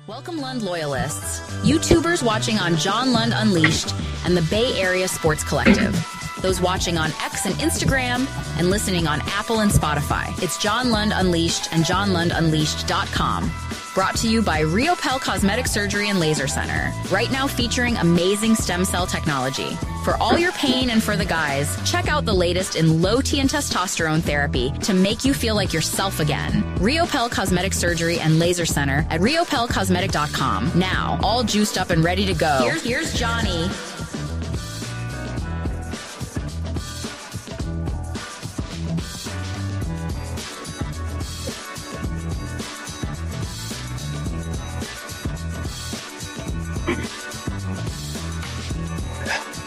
Welcome, Lund loyalists, YouTubers watching on John Lund Unleashed and the Bay Area Sports Collective, those watching on X and Instagram and listening on Apple and Spotify. It's John Lund Unleashed and JohnLundUnleashed.com. Brought to you by 𝐟𝐸𝐵 Cosmetic Surgery and Laser Center. Right now featuring amazing stem cell technology. For all your pain and for the guys, check out the latest in low-T and testosterone therapy to make you feel like yourself again. 𝐟𝐸𝐵 Cosmetic Surgery and Laser Center at 𝐟𝐸𝐵Cosmetic.com. Now, all juiced up and ready to go. Here's Johnny.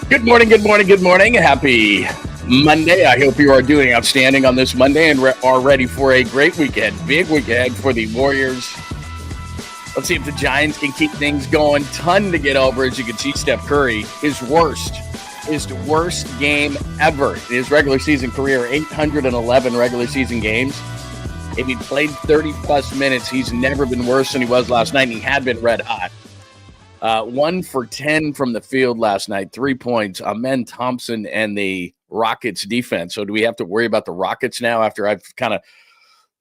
Good morning, good morning, good morning. Happy Monday. I hope you are doing outstanding on this Monday and are ready for a great weekend. Big weekend for the Warriors. Let's see if the Giants can keep things going. Ton to get over. As you can see, Steph Curry, his worst game ever in his regular season career, 811 regular season games. If he played 30-plus minutes, he's never been worse than he was last night, and he had been red hot. 1 for 10 from the field last night, 3 points. Amen Thompson and the Rockets defense. So do we have to worry about the Rockets now after I've kind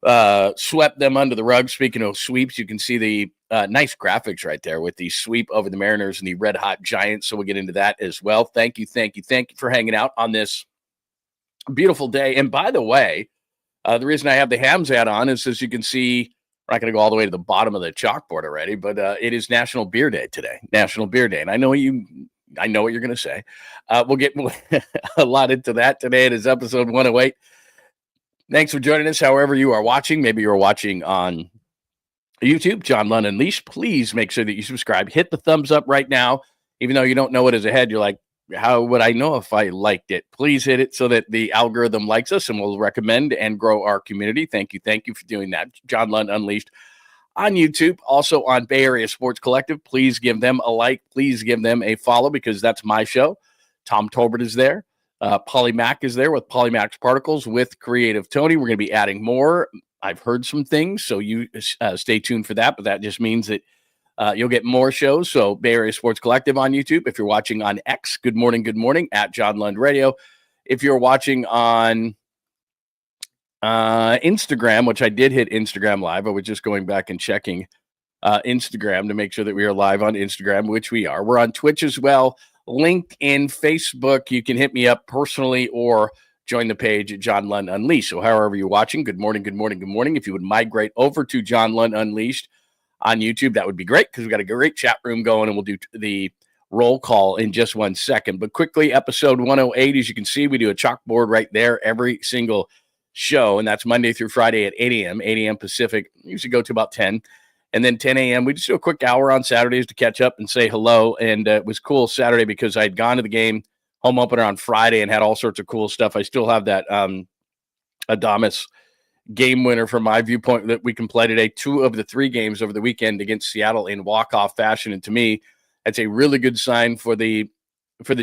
of swept them under the rug? Speaking of sweeps, you can see the nice graphics right there with the sweep over the Mariners and the red hot Giants. So we'll get into that as well. Thank you for hanging out on this beautiful day. And by the way, the reason I have the Hams hat on is, as you can see, we're not going to go all the way to the bottom of the chalkboard already, but it is National Beer Day today. National Beer Day. And I know what you're going to say. We'll get a lot into that today. It is episode 108. Thanks for joining us. However you are watching, maybe you're watching on YouTube, John Lund Unleashed. Please make sure that you subscribe. Hit the thumbs up right now. Even though you don't know what is ahead, you're like, how would I know if I liked it? Please hit it so that the algorithm likes us and will recommend and grow our community. Thank you for doing that. John Lund Unleashed on YouTube, also on Bay Area Sports Collective. Please give them a like. Please give them a follow because that's my show. Tom Tolbert is there. Polymac is there with Polymax Particles with Creative Tony. We're going to be adding more. I've heard some things, so you stay tuned for that, but that just means that you'll get more shows. So Bay Area Sports Collective on YouTube. If you're watching on X, good morning, at John Lund Radio. If you're watching on Instagram, which I did hit Instagram Live, I was just going back and checking Instagram to make sure that we are live on Instagram, which we are. We're on Twitch as well, LinkedIn, Facebook. You can hit me up personally or join the page at John Lund Unleashed. So however you're watching, good morning. If you would migrate over to John Lund Unleashed on YouTube, that would be great because we've got a great chat room going, and we'll do the roll call in just 1 second. But quickly, episode 108, as you can see, we do a chalkboard right there every single show, and that's Monday through Friday at 8 a.m. Pacific. Usually go to about 10, and then 10 a.m. We just do a quick hour on Saturdays to catch up and say hello, and it was cool Saturday because I had gone to the game, home opener on Friday, and had all sorts of cool stuff. I still have that Adamas game winner from my viewpoint that we can play today. 2 of the 3 games over the weekend against Seattle in walk-off fashion. And to me, that's a really good sign for the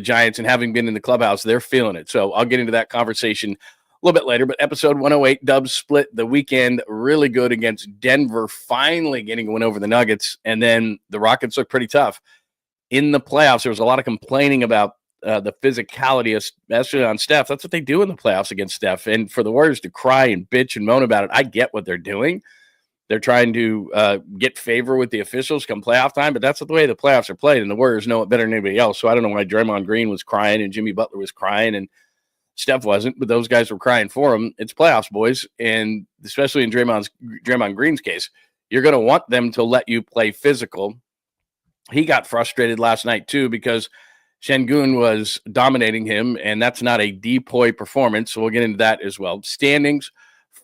Giants. And having been in the clubhouse, they're feeling it. So I'll get into that conversation a little bit later. But episode 108, Dubs split the weekend really good against Denver, finally getting a win over the Nuggets. And then the Rockets look pretty tough. In the playoffs, there was a lot of complaining about the physicality, especially on Steph. That's what they do in the playoffs against Steph. And for the Warriors to cry and bitch and moan about it, I get what they're doing. They're trying to get favor with the officials come playoff time, but that's the way the playoffs are played, and the Warriors know it better than anybody else. So I don't know why Draymond Green was crying and Jimmy Butler was crying and Steph wasn't, but those guys were crying for him. It's playoffs, boys, and especially in Draymond Green's case, you're going to want them to let you play physical. He got frustrated last night, too, because 𝐮𝐬𝐿 was dominating him, and that's not a depoy performance, so we'll get into that as well. Standings,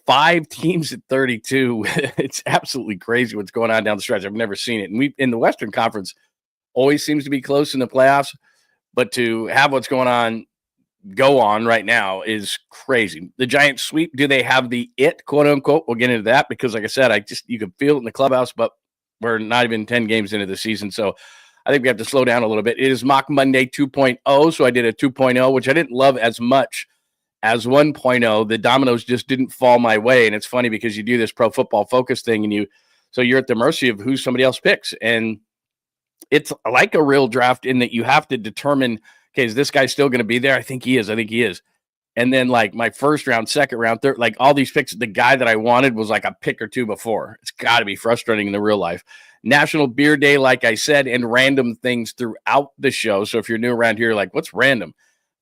5 teams at 32. It's absolutely crazy what's going on down the stretch. I've never seen it. And we in the Western Conference always seems to be close in the playoffs, but to have what's going on go on right now is crazy. The Giants sweep, do they have the it, quote unquote? We'll get into that because, like I said, you can feel it in the clubhouse, but we're not even 10 games into the season, so I think we have to slow down a little bit. It is Mock Monday 2.0, so I did a 2.0, which I didn't love as much as 1.0. The dominoes just didn't fall my way, and it's funny because you do this Pro Football Focus thing, and you So you're at the mercy of who somebody else picks. And it's like a real draft in that you have to determine, okay, is this guy still going to be there? I think he is. And then like my first round, second round, third, like all these picks, the guy that I wanted was like a pick or two before. It's got to be frustrating in the real life. National Beer Day, like I said, and random things throughout the show. So if you're new around here, like what's random?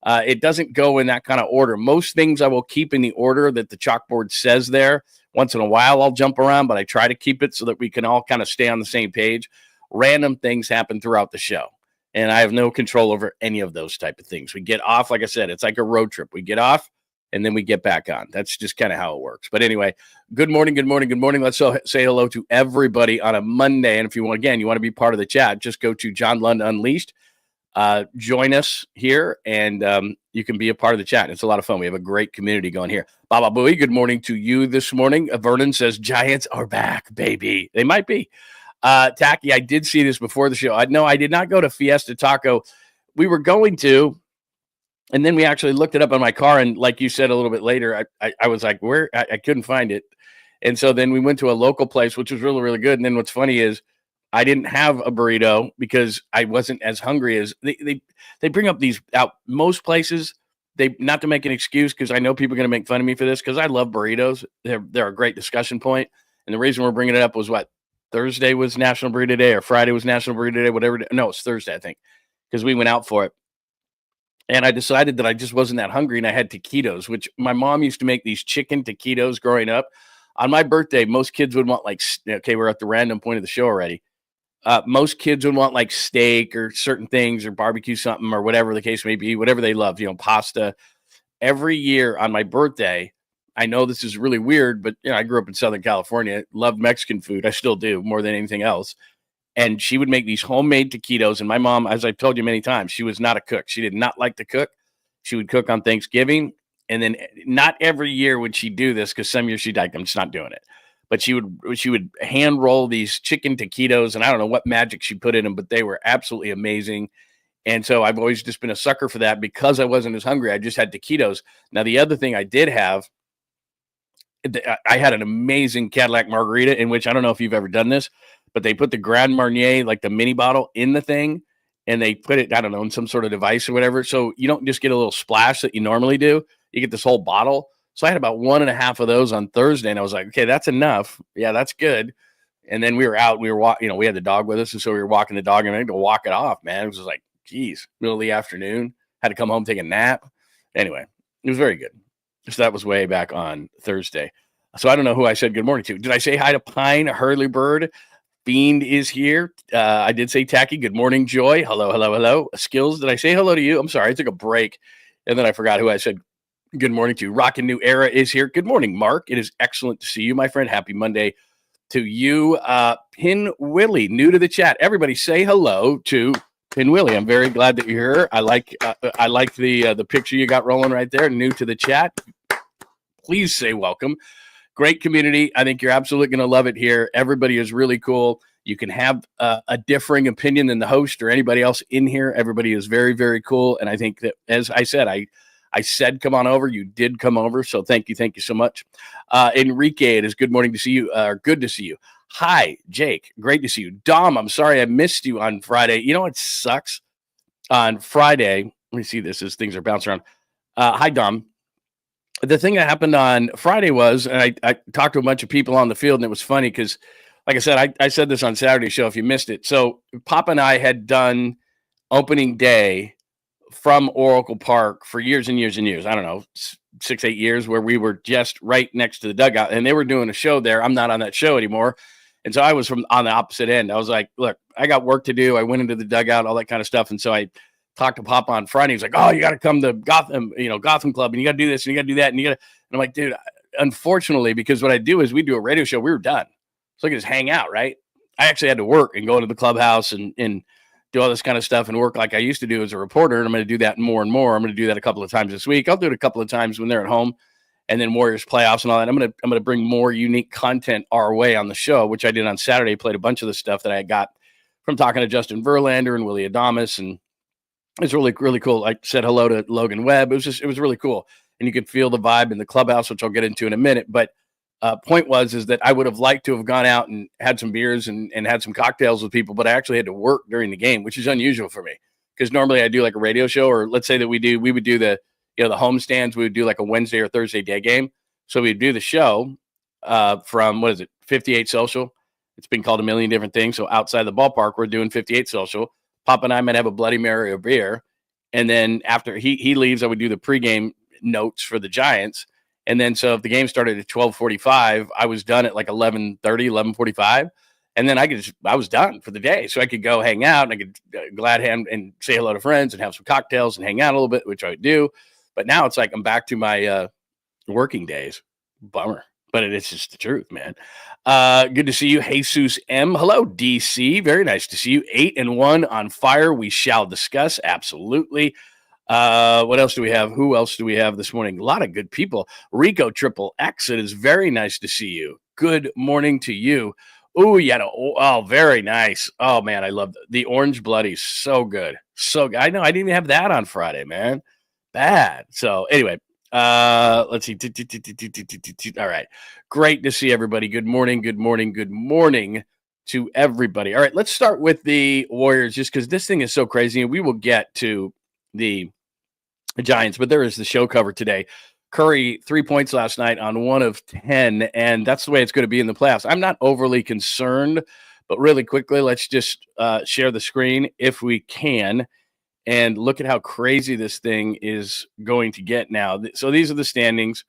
It doesn't go in that kind of order. Most things I will keep in the order that the chalkboard says there. Once in a while, I'll jump around, but I try to keep it so that we can all kind of stay on the same page. Random things happen throughout the show, and I have no control over any of those type of things. We get off, like I said, it's like a road trip. We get off, and then we get back on. That's just kind of how it works. But anyway, good morning. Let's say hello to everybody on a Monday. And if you want to be part of the chat, just go to John Lund Unleashed. Join us here, and you can be a part of the chat. It's a lot of fun. We have a great community going here. Baba Booey, good morning to you this morning. Vernon says, Giants are back, baby. They might be. Tacky, I did see this before the show. I did not go to Fiesta Taco. We were going to, and then we actually looked it up on my car, and like you said a little bit later, I was like, where? I couldn't find it. And so then we went to a local place, which was really, really good. And then what's funny is I didn't have a burrito because I wasn't as hungry as they bring up these out most places. They, not to make an excuse, because I know people are going to make fun of me for this, because I love burritos. They're a great discussion point. And the reason we're bringing it up was what? Thursday was National Burrito Day, or Friday was National Burrito Day, whatever. No, it's Thursday, I think, because we went out for it. And I decided that I just wasn't that hungry, and I had taquitos, which my mom used to make these chicken taquitos growing up. On my birthday, most kids would want okay, we're at the random point of the show already. Most kids would want like steak or certain things or barbecue something or whatever the case may be, whatever they love, pasta. Every year on my birthday, I know this is really weird, but I grew up in Southern California, loved Mexican food. I still do more than anything else. And she would make these homemade taquitos. And my mom, as I've told you many times, she was not a cook. She did not like to cook. She would cook on Thanksgiving. And then not every year would she do this, because some years she'd like, I'm just not doing it. But she would hand roll these chicken taquitos, and I don't know what magic she put in them, but they were absolutely amazing. And so I've always just been a sucker for that, because I wasn't as hungry. I just had taquitos. Now, the other thing I did have, I had an amazing Cadillac margarita, in which I don't know if you've ever done this, but they put the Grand Marnier, like the mini bottle, in the thing, and they put it, I don't know, in some sort of device or whatever. So you don't just get a little splash that you normally do. You get this whole bottle. So I had about 1.5 of those on Thursday, and I was like, okay, that's enough. Yeah, that's good. And then we were out, we were walking, we had the dog with us. And so we were walking the dog, and I had to walk it off, man. It was just like, geez, middle of the afternoon, had to come home, take a nap. Anyway, it was very good. So that was way back on Thursday. So I don't know who I said good morning to. Did I say hi to Pine, Hurley Bird? Fiend is here. I did say Tacky. Good morning, Joy. Hello. Skills, did I say hello to you? I'm sorry. I took a break, and then I forgot who I said good morning to. Rockin' New Era is here. Good morning, Mark. It is excellent to see you, my friend. Happy Monday to you. Pin Willie, new to the chat. Everybody say hello to Pin Willie. I'm very glad that you're here. I like the picture you got rolling right there. New to the chat. Please say welcome. Great community. I think you're absolutely going to love it here. Everybody is really cool. You can have a differing opinion than the host or anybody else in here. Everybody is very, very cool. And I think that, as I said, I said, come on over. You did come over. So thank you. Thank you so much. Enrique, it is good morning to see you. Good to see you. Hi, Jake. Great to see you. Dom, I'm sorry I missed you on Friday. You know what sucks? On Friday, let me see this as things are bouncing around. Hi, Dom. The thing that happened on Friday was, and I talked to a bunch of people on the field, and it was funny because, like I said, I said this on Saturday's show if you missed it. So Papa and I had done opening day from Oracle Park for years and years and years. I don't know, 6-8 years, where we were just right next to the dugout, and they were doing a show there. I'm not on that show anymore. And so I was on the opposite end. I was like, look, I got work to do. I went into the dugout, all that kind of stuff. And so I talked to Papa on Friday. He's like, oh, you got to come to Gotham, Gotham Club, and you got to do this and you got to do that. And I'm like, dude, unfortunately, because what I do is we do a radio show. We were done. So I could just hang out, right? I actually had to work and go into the clubhouse and do all this kind of stuff and work like I used to do as a reporter. And I'm going to do that more and more. I'm going to do that a couple of times this week. I'll do it a couple of times when they're at home, and then Warriors playoffs and all that. I'm going to bring more unique content our way on the show, which I did on Saturday. Played a bunch of the stuff that I got from talking to Justin Verlander and Willie Adames, and it's really, really cool. I said hello to Logan Webb. It was really cool. And you could feel the vibe in the clubhouse, which I'll get into in a minute. But point is that I would have liked to have gone out and had some beers and had some cocktails with people, but I actually had to work during the game, which is unusual for me because normally I do like a radio show, or let's say that we would do the home stands. We would do like a Wednesday or Thursday day game. So we'd do the show from 58 Social. It's been called a million different things. So outside the ballpark, we're doing 58 Social. Pop and I might have a Bloody Mary or beer. And then after he leaves, I would do the pregame notes for the Giants. And then so if the game started at 12:45, I was done at like 11:30, 11:45. And then I was done for the day. So I could go hang out and I could glad hand and say hello to friends and have some cocktails and hang out a little bit, which I would do. But now it's like I'm back to my working days. Bummer. But it's just the truth, man. Good to see you, Jesus M. Hello, DC. Very nice to see you. 8-1 on fire. We shall discuss. Absolutely. What else do we have? Who else do we have this morning? A lot of good people. Rico Triple X. It is very nice to see you. Good morning to you. Oh, yeah. Oh, very nice. Oh, man. I love the orange bloody. So good. So good. I know. I didn't even have that on Friday, man. Bad. So anyway. Let's see. All right. Great to see everybody. Good morning. Good morning. Good morning to everybody. All right. Let's start with the Warriors just because this thing is so crazy. And we will get to the Giants, but there is the show cover today. Curry, 3 points last night on 1 of 10. And that's the way it's going to be in the playoffs. I'm not overly concerned, but really quickly, let's just share the screen if we can. And look at how crazy this thing is going to get now. So these are the standings.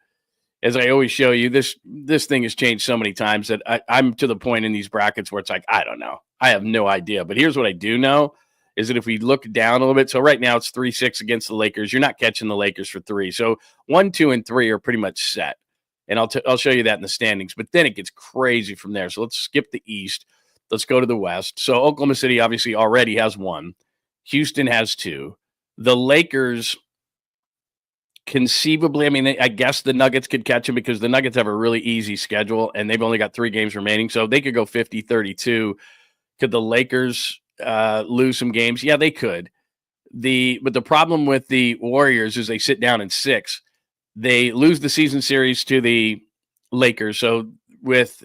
As I always show you, this thing has changed so many times that I'm to the point in these brackets where it's like, I don't know. I have no idea. But here's what I do know is that if we look down a little bit, so right now it's 3-6 against the Lakers. You're not catching the Lakers for 3. So 1, 2, and 3 are pretty much set. And I'll show you that in the standings. But then it gets crazy from there. So let's skip the East. Let's go to the West. So Oklahoma City obviously already has 1. Houston has 2. The Lakers conceivably, I guess the Nuggets could catch them because the Nuggets have a really easy schedule and they've only got 3 games remaining. So they could go 50-32. Could the Lakers lose some games? Yeah, they could. But the problem with the Warriors is they sit down in 6. They lose the season series to the Lakers. So with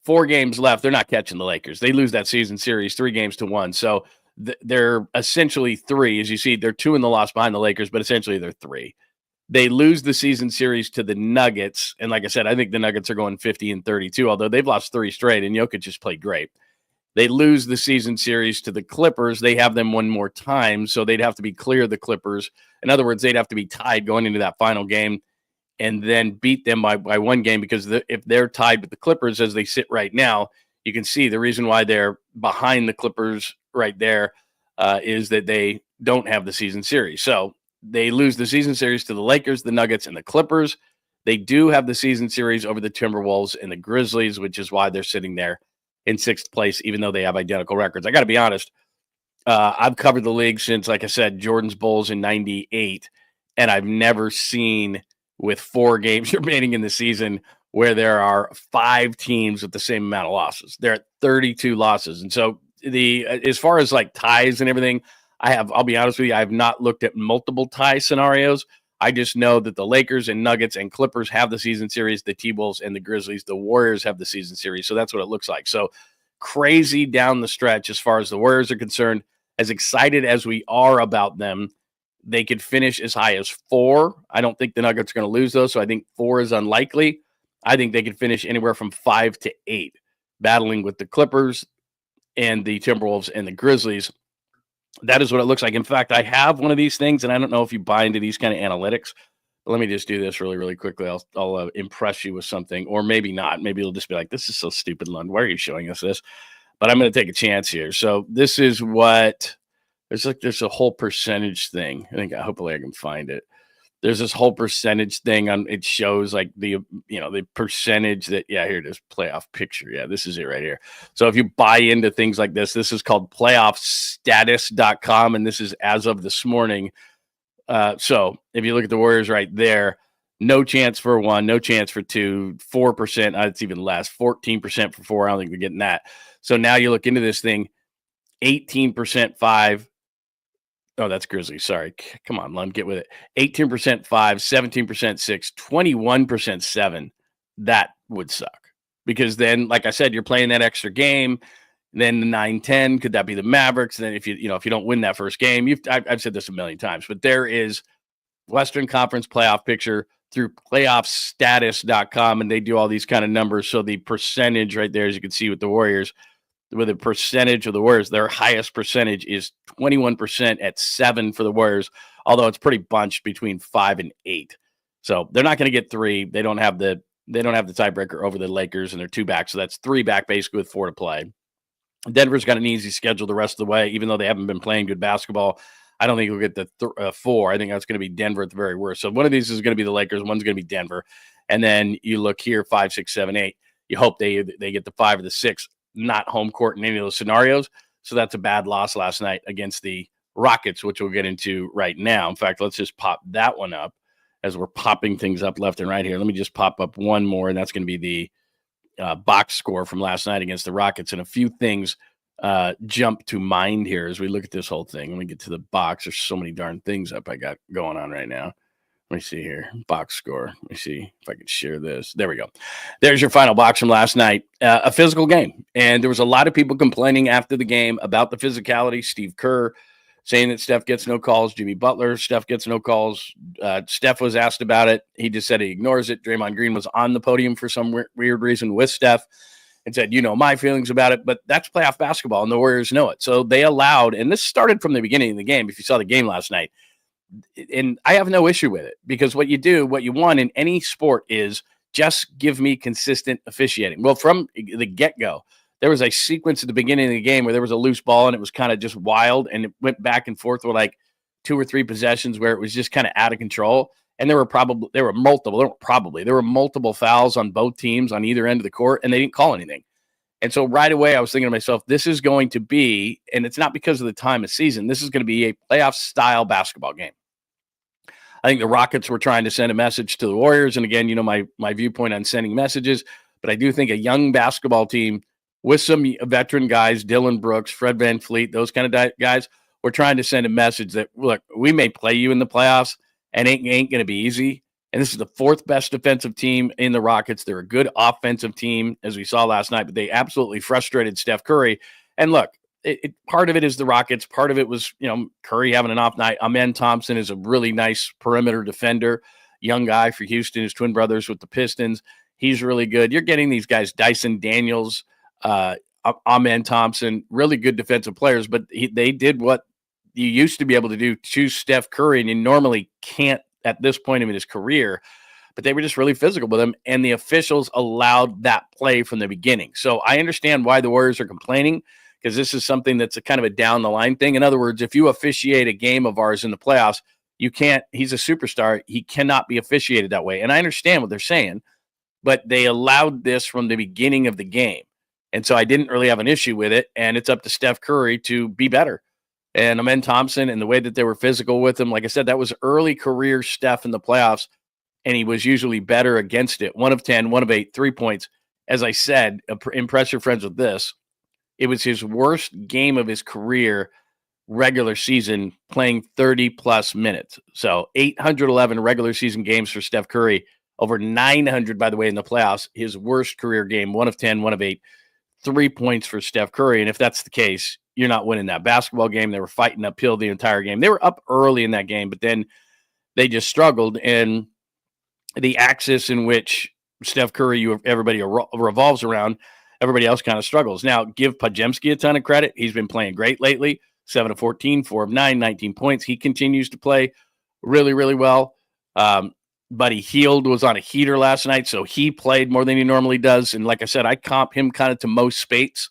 4 games left, they're not catching the Lakers. They lose that season series 3-1. So they're essentially 3. As you see, they're 2 in the loss behind the Lakers, but essentially they're 3. They lose the season series to the Nuggets. And like I said, I think the Nuggets are going 50-32, although they've lost 3 straight and Jokic just played great. They lose the season series to the Clippers. They have them 1 more time, so they'd have to be clear of the Clippers. In other words, they'd have to be tied going into that final game and then beat them by 1 game because if they're tied with the Clippers as they sit right now, you can see the reason why they're behind the Clippers right there is that they don't have the season series. So they lose the season series to the Lakers, the Nuggets, and the Clippers. They do have the season series over the Timberwolves and the Grizzlies, which is why they're sitting there in 6th place, even though they have identical records. I got to be honest. I've covered the league since, like I said, Jordan's Bulls in 98, and I've never seen with 4 games remaining in the season where there are 5 teams with the same amount of losses. They're at 32 losses. And so as far as like ties and everything, I'll be honest with you, I have not looked at multiple tie scenarios. I just know that the Lakers and Nuggets and Clippers have the season series, the T-Bulls and the Grizzlies, the Warriors have the season series. So that's what it looks like. So crazy down the stretch as far as the Warriors are concerned. As excited as we are about them, they could finish as high as 4. I don't think the Nuggets are going to lose those. So I think 4 is unlikely. I think they could finish anywhere from 5 to 8, battling with the Clippers and the Timberwolves and the Grizzlies. That is what it looks like. In fact, I have one of these things, and I don't know if you buy into these kind of analytics. But let me just do this really, really quickly. I'll impress you with something, or maybe not. Maybe it'll just be like, this is so stupid, Lund. Why are you showing us this? But I'm going to take a chance here. So this is what there's a whole percentage thing. Hopefully I can find it. There's this whole percentage thing on it shows like the percentage that, here it is, playoff picture. Yeah, this is it right here. So if you buy into things like this is called playoffstatus.com. And this is as of this morning. So if you look at the Warriors right there, no chance for 1, no chance for 2, 4%. It's even less, 14% for 4. I don't think they're getting that. So now you look into this thing, 18% 5. Oh, that's Grizzlies. Sorry. Come on, Lund, get with it. 18% 5, 17% 6, 21% 7. That would suck, because then, like I said, you're playing that extra game. Then the 9-10, could that be the Mavericks? And then if you don't win that first game, I've said this a million times, but there is Western Conference playoff picture through playoffstatus.com, and they do all these kind of numbers. So the percentage right there, as you can see with the Warriors, with the percentage of the Warriors, their highest percentage is 21% at 7 for the Warriors, although it's pretty bunched between 5 and 8. So they're not going to get 3. They don't have the tiebreaker over the Lakers, and they're 2 back. So that's 3 back basically with 4 to play. Denver's got an easy schedule the rest of the way, even though they haven't been playing good basketball. I don't think we'll get the 4. I think that's going to be Denver at the very worst. So one of these is going to be the Lakers. One's going to be Denver. And then you look here, 5, 6, 7, 8. You hope they get the 5 or the 6, not home court in any of those scenarios. So that's a bad loss last night against the Rockets, which we'll get into right now. In fact, let's just pop that one up as we're popping things up left and right here. Let me just pop up one more, and that's going to be the box score from last night against the Rockets. And a few things jump to mind here as we look at this whole thing. Let me get to the box. There's so many darn things up I got going on right now. Let me see here. Box score. Let me see if I can share this. There we go. There's your final box from last night. A physical game. And there was a lot of people complaining after the game about the physicality. Steve Kerr saying that Steph gets no calls. Jimmy Butler, Steph gets no calls. Steph was asked about it. He just said he ignores it. Draymond Green was on the podium for some weird reason with Steph and said, my feelings about it. But that's playoff basketball, and the Warriors know it. So they allowed, and this started from the beginning of the game, if you saw the game last night. And I have no issue with it, because what you want in any sport is just give me consistent officiating. Well, from the get-go, there was a sequence at the beginning of the game where there was a loose ball, and it was kind of just wild, and it went back and forth with like 2 or 3 possessions where it was just kind of out of control. And there were multiple fouls on both teams on either end of the court, and they didn't call anything. And so right away, I was thinking to myself, this is going to be, and it's not because of the time of season, this is going to be a playoff-style basketball game. I think the Rockets were trying to send a message to the Warriors. And again, my viewpoint on sending messages, but I do think a young basketball team with some veteran guys, Dylan Brooks, Fred VanVleet, those kind of guys, were trying to send a message that, look, we may play you in the playoffs, and it ain't going to be easy. And this is the 4th best defensive team in the Rockets. They're a good offensive team, as we saw last night, but they absolutely frustrated Steph Curry. And look, part of it is the Rockets. Part of it was, Curry having an off night. Amen Thompson is a really nice perimeter defender, young guy for Houston. His twin brothers with the Pistons. He's really good. You're getting these guys, Dyson Daniels, Amen Thompson, really good defensive players, but they did what you used to be able to do to Steph Curry, and you normally can't at this point in his career. But they were just really physical with him, and the officials allowed that play from the beginning. So I understand why the Warriors are complaining, because this is something that's a kind of a down the line thing. In other words, if you officiate a game of ours in the playoffs, you can't, he's a superstar, he cannot be officiated that way. And I understand what they're saying, but they allowed this from the beginning of the game. And so I didn't really have an issue with it. And it's up to Steph Curry to be better. And Amen Thompson and the way that they were physical with him, like I said, that was early career Steph in the playoffs, and he was usually better against it. 1 of 10, 1 of 8, 3 points. As I said, impress your friends with this. It was his worst game of his career regular season, playing 30-plus minutes. So 811 regular season games for Steph Curry, over 900, by the way, in the playoffs. His worst career game, 1 of 10, 1 of 8, 3 points for Steph Curry. And if that's the case, you're not winning that basketball game. They were fighting uphill the entire game. They were up early in that game, but then they just struggled. And the axis in which Steph Curry, everybody revolves around, everybody else kind of struggles. Now, give Podziemski a ton of credit. He's been playing great lately. 7 of 14, 4 of 9, 19 points. He continues to play really, really well. Buddy Hield was on a heater last night, so he played more than he normally does. And like I said, I comp him kind of to Mo Spates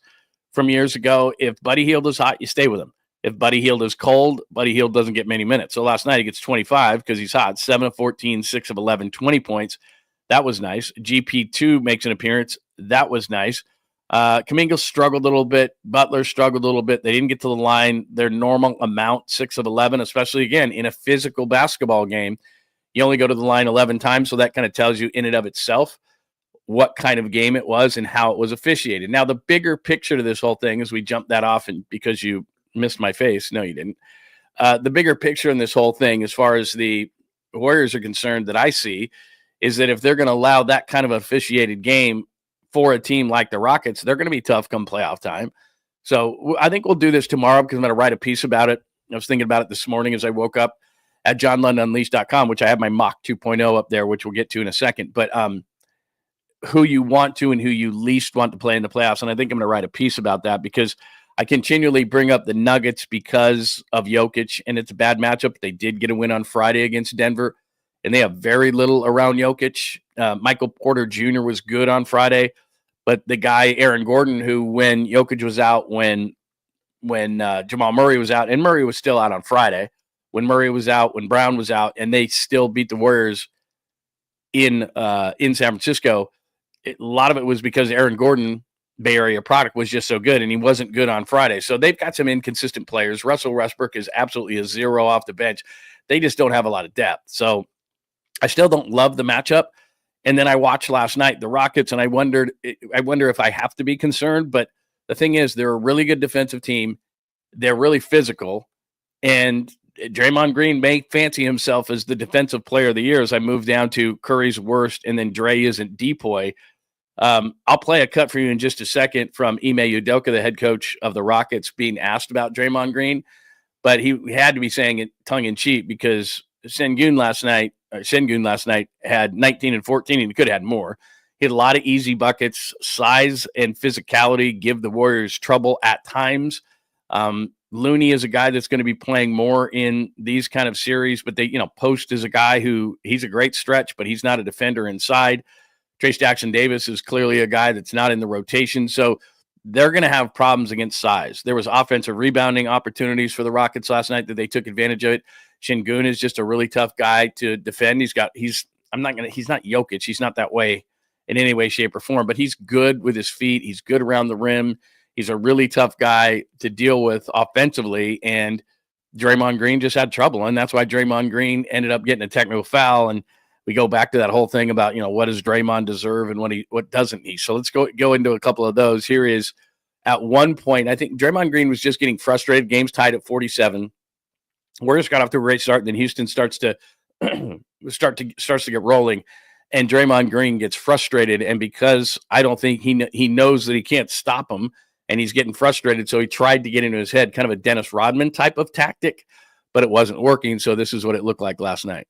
from years ago. If Buddy Hield is hot, you stay with him. If Buddy Hield is cold, Buddy Hield doesn't get many minutes. So last night he gets 25 because he's hot. 7 of 14, 6 of 11, 20 points. That was nice. GP2 makes an appearance. That was nice. Kuminga struggled a little bit. Butler struggled a little bit. They didn't get to the line their normal amount, 6 of 11, especially, again, in a physical basketball game. You only go to the line 11 times, so that kind of tells you in and of itself what kind of game it was and how it was officiated. Now, the bigger picture to this whole thing, as we jump that off, and because you missed my face, no, you didn't. The bigger picture in this whole thing, as far as the Warriors are concerned, that I see, is that if they're going to allow that kind of officiated game for a team like the Rockets, they're going to be tough come playoff time. So I think we'll do this tomorrow because I'm going to write a piece about it. I was thinking about it this morning as I woke up at johnlundunleashed.com, which I have my mock 2.0 up there, which we'll get to in a second. But who you want to and who you least want to play in the playoffs. And I think I'm going to write a piece about that because I continually bring up the Nuggets because of Jokic, and it's a bad matchup. They did get a win on Friday against Denver, and they have very little around Jokic. Michael Porter Jr. was good on Friday, but the guy, Aaron Gordon, who when Jokic was out, when Jamal Murray was out, and Murray was still out on Friday, when Murray was out, when Brown was out, and they still beat the Warriors in San Francisco, a lot of it was because Aaron Gordon, Bay Area product, was just so good, and he wasn't good on Friday. So they've got some inconsistent players. Russell Westbrook is absolutely a zero off the bench. They just don't have a lot of depth. So I still don't love the matchup. And then I watched last night the Rockets, and I wonder if I have to be concerned. But the thing is, they're a really good defensive team. They're really physical, and Draymond Green may fancy himself as the defensive player of the year as I move down to Curry's worst, and then Dre isn't Depoy. I'll play a cut for you in just a second from Eme Udoka, the head coach of the Rockets, being asked about Draymond Green, but he had to be saying it tongue-in-cheek because 𝐮𝐬𝐽 last night had 19 and 14, and he could have had more. He had a lot of easy buckets. Size and physicality give the Warriors trouble at times. Looney is a guy that's going to be playing more in these kind of series, but Post is a guy who he's a great stretch, but he's not a defender inside. Trace Jackson-Davis is clearly a guy that's not in the rotation. So they're going to have problems against size. There was offensive rebounding opportunities for the Rockets last night that they took advantage of it. 𝐮𝐬𝐽 is just a really tough guy to defend. He's not Jokic. He's not that way in any way, shape, or form, but he's good with his feet. He's good around the rim. He's a really tough guy to deal with offensively, and Draymond Green just had trouble, and that's why Draymond Green ended up getting a technical foul. And we go back to that whole thing about, what does Draymond deserve and what doesn't he? So let's go into a couple of those. Here is at one point, I think Draymond Green was just getting frustrated. Game's tied at 47. Warriors got off to a great start, and then Houston starts to get rolling, and Draymond Green gets frustrated. And because I don't think he knows that he can't stop him, and he's getting frustrated, so he tried to get into his head, kind of a Dennis Rodman type of tactic, but it wasn't working. So this is what it looked like last night.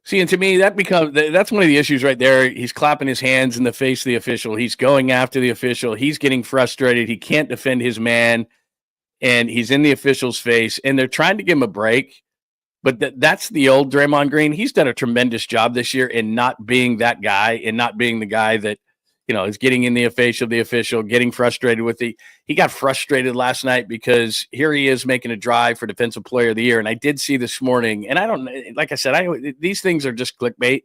See, and to me, that's one of the issues right there. He's clapping his hands in the face of the official. He's going after the official. He's getting frustrated. He can't defend his man, and he's in the official's face, and they're trying to give him a break. But that's the old Draymond Green. He's done a tremendous job this year in not being that guy and not being the guy that, is getting in the face of the official, getting frustrated with he got frustrated last night because here he is making a drive for Defensive Player of the Year. And I did see this morning, and I don't, like I said, these things are just clickbait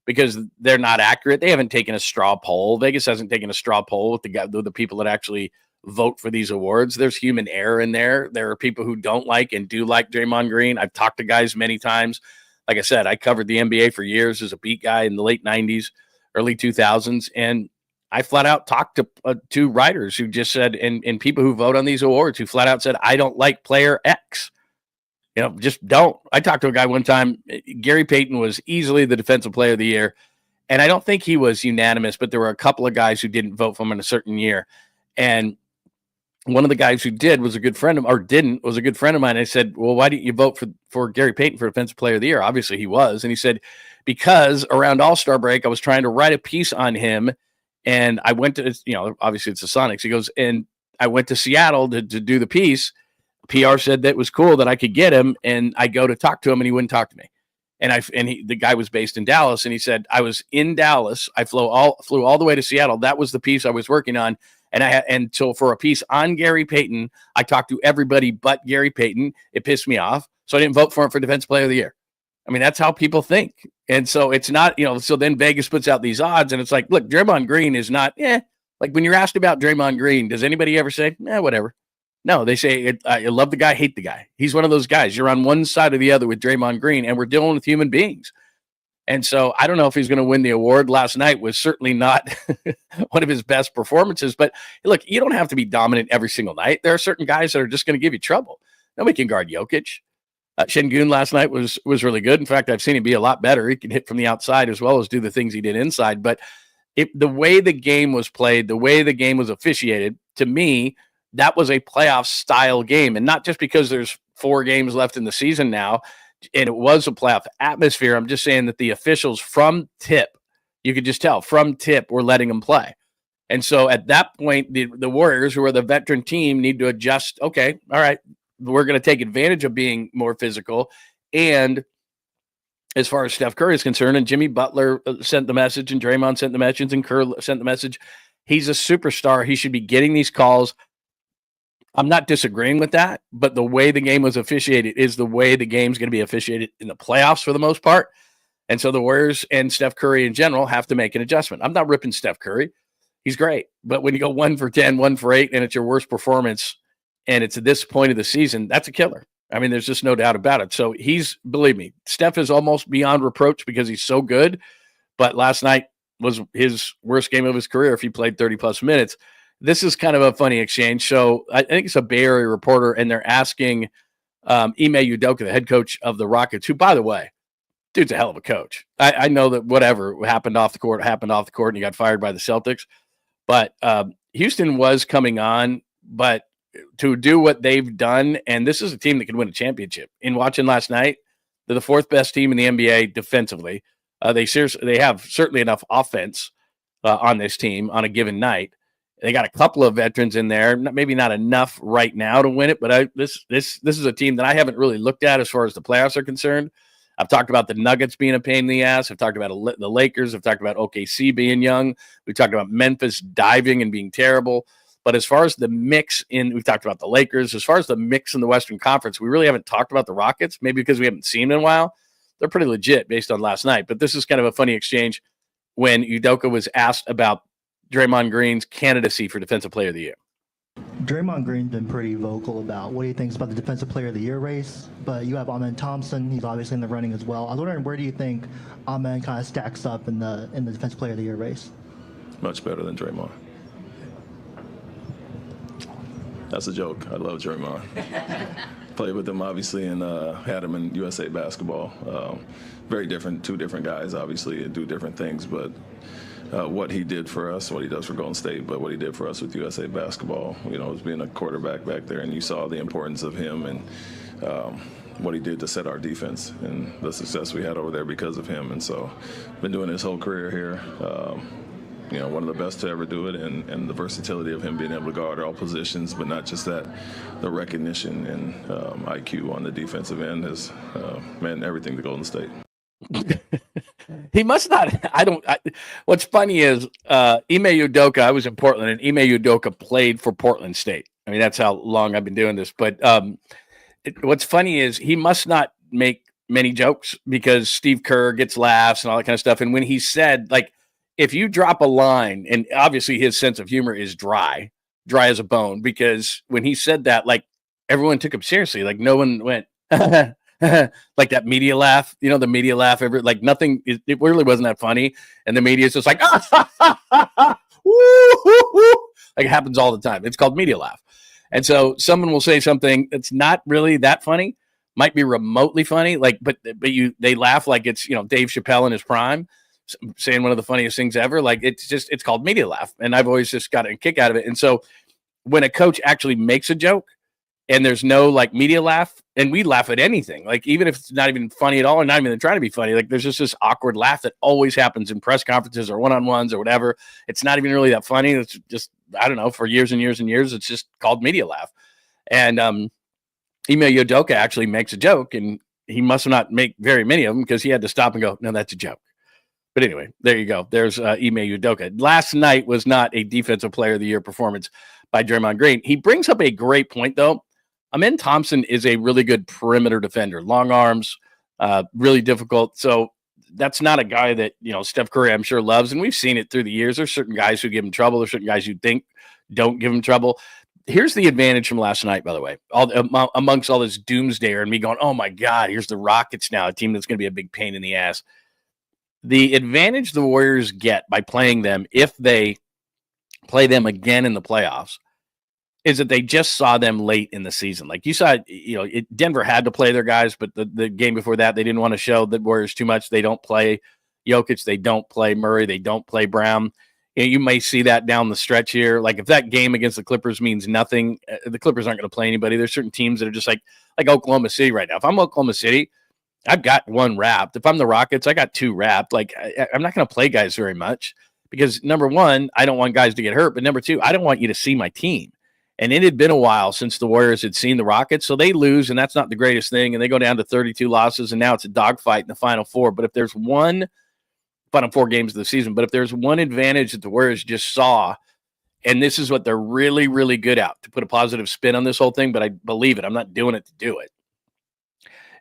because they're not accurate. They haven't taken a straw poll. Vegas hasn't taken a straw poll with the people that actually vote for these awards. There's human error in there. There are people who don't like and do like Draymond Green. I've talked to guys many times. Like I said, I covered the NBA for years as a beat guy in the late 90s, early 2000s, and I flat out talked to writers who just said, and people who vote on these awards who flat out said, I don't like player X. Just don't. I talked to a guy one time, Gary Payton was easily the Defensive Player of the Year, and I don't think he was unanimous, but there were a couple of guys who didn't vote for him in a certain year. And one of the guys who did was a good friend of mine. I said, well, why didn't you vote for Gary Payton for Defensive Player of the Year? Obviously he was. And he said, because around All-Star break, I was trying to write a piece on him. And I went to, obviously it's the Sonics. He goes, and I went to Seattle to do the piece. PR said that it was cool that I could get him. And I go to talk to him and he wouldn't talk to me. And the guy was based in Dallas. And he said, I was in Dallas. I flew all the way to Seattle. That was the piece I was working on. And so for a piece on Gary Payton, I talked to everybody but Gary Payton. It pissed me off. So I didn't vote for him for Defensive Player of the Year. I mean, that's how people think. And so it's not, so then Vegas puts out these odds and it's like, look, Draymond Green is not, like when you're asked about Draymond Green, does anybody ever say, whatever? No, they say, I love the guy, hate the guy. He's one of those guys. You're on one side or the other with Draymond Green, and we're dealing with human beings. And so I don't know if he's going to win the award. Last night was certainly not one of his best performances. But look, you don't have to be dominant every single night. There are certain guys that are just going to give you trouble. Nobody can guard Jokic. 𝐮𝐿 last night was really good. In fact, I've seen him be a lot better. He can hit from the outside as well as do the things he did inside. But the way the game was played, the way the game was officiated, to me, that was a playoff style game. And not just because there's 4 games left in the season now, and it was a playoff atmosphere. I'm just saying that the officials from tip, you could just tell from tip, were letting them play. And so at that point, the Warriors, who are the veteran team, need to adjust. Okay, all right, we're going to take advantage of being more physical. And as far as Steph Curry is concerned, and Jimmy Butler sent the message, and Draymond sent the message, and Kerr sent the message, he's a superstar. He should be getting these calls. I'm not disagreeing with that, but the way the game was officiated is the way the game's going to be officiated in the playoffs for the most part. And so the Warriors and Steph Curry in general have to make an adjustment. I'm not ripping Steph Curry. He's great. But when you go 1 for 10, 1 for 8, and it's your worst performance, and it's at this point of the season, that's a killer. I mean, there's just no doubt about it. So believe me, Steph is almost beyond reproach because he's so good. But last night was his worst game of his career if he played 30-plus minutes. This is kind of a funny exchange. So I think it's a Bay Area reporter, and they're asking Eme Udoka, the head coach of the Rockets, who, by the way, dude's a hell of a coach. I know that whatever happened off the court, and he got fired by the Celtics. But Houston was coming on, but to do what they've done, and this is a team that could win a championship. In watching last night, they're the 4th best team in the NBA defensively. They have certainly enough offense on this team on a given night. They got a couple of veterans in there, maybe not enough right now to win it, but this is a team that I haven't really looked at as far as the playoffs are concerned. I've talked about the Nuggets being a pain in the ass. I've talked about the Lakers. I've talked about OKC being young. We've talked about Memphis diving and being terrible. But as far as the mix we've talked about the Lakers. As far as the mix in the Western Conference, we really haven't talked about the Rockets, maybe because we haven't seen them in a while. They're pretty legit based on last night. But this is kind of a funny exchange when Udoka was asked about Draymond Green's candidacy for Defensive Player of the Year. Draymond Green's been pretty vocal about what he thinks about the Defensive Player of the Year race, but you have Amen Thompson. He's obviously in the running as well. I was wondering, where do you think Amen kind of stacks up in the Defensive Player of the Year race? Much better than Draymond. That's a joke. I love Draymond. Played with him, obviously, and had him in USA basketball. Very different, 2 different guys, obviously, and do different things, but what he did for us, what he does for Golden State, but what he did for us with USA basketball, as being a quarterback back there, and you saw the importance of him and what he did to set our defense and the success we had over there because of him. And so, been doing his whole career here. One of the best to ever do it, and the versatility of him being able to guard all positions, but not just that, the recognition and IQ on the defensive end has meant everything to Golden State. He must not. What's funny is Eme Udoka. I was in Portland, and Eme Udoka played for Portland State. I mean, that's how long I've been doing this. But what's funny is he must not make many jokes because Steve Kerr gets laughs and all that kind of stuff. And when he said, like, if you drop a line, and obviously his sense of humor is dry as a bone, because when he said that, like, everyone took him seriously. Like, no one went like that media laugh, the media laugh, like nothing, it really wasn't that funny. And the media is just like, like it happens all the time. It's called media laugh. And so someone will say something that's not really that funny, might be remotely funny, like, but they laugh like it's, Dave Chappelle in his prime, saying one of the funniest things ever. Like, it's called media laugh. And I've always just got a kick out of it. And so when a coach actually makes a joke and there's no like media laugh, and we laugh at anything, like even if it's not even funny at all, or not even trying to be funny, like there's just this awkward laugh that always happens in press conferences or one-on-ones or whatever. It's not even really that funny. It's just, I don't know, for years and years and years, it's just called media laugh. And Eme Udoka actually makes a joke, and he must not make very many of them because he had to stop and go, no, that's a joke. But anyway, there you go. There's Eme Udoka. Last night was not a Defensive Player of the Year performance by Draymond Green. He brings up a great point, though. Amen Thompson is a really good perimeter defender, long arms, really difficult. So that's not a guy that, Steph Curry, I'm sure, loves. And we've seen it through the years. There's certain guys who give him trouble. There's certain guys you think don't give him trouble. Here's the advantage from last night, by the way, amongst all this doomsday and me going, oh, my God, here's the Rockets now, a team that's going to be a big pain in the ass. the advantage the Warriors get by playing them, if they play them again in the playoffs, is that they just saw them late in the season. Like you saw, Denver had to play their guys, but the game before that, they didn't want to show the Warriors too much. They don't play Jokic, they don't play Murray, they don't play Brown. You may see that down the stretch here. Like if that game against the Clippers means nothing, the Clippers aren't going to play anybody. There's certain teams that are just like Oklahoma City right now. If I'm Oklahoma City, I've got one wrapped. If I'm the Rockets, I got two wrapped. Like I'm not going to play guys very much because number one, I don't want guys to get hurt. But number two, I don't want you to see my team. And it had been a while since the Warriors had seen the Rockets. So they lose, and that's not the greatest thing. And they go down to 32 losses, and now it's a dogfight in the Final Four. But if there's one Final Four games of the season, but if there's one advantage that the Warriors just saw, and this is what they're really, really good at, to put a positive spin on this whole thing, but I believe it. I'm not doing it to do it.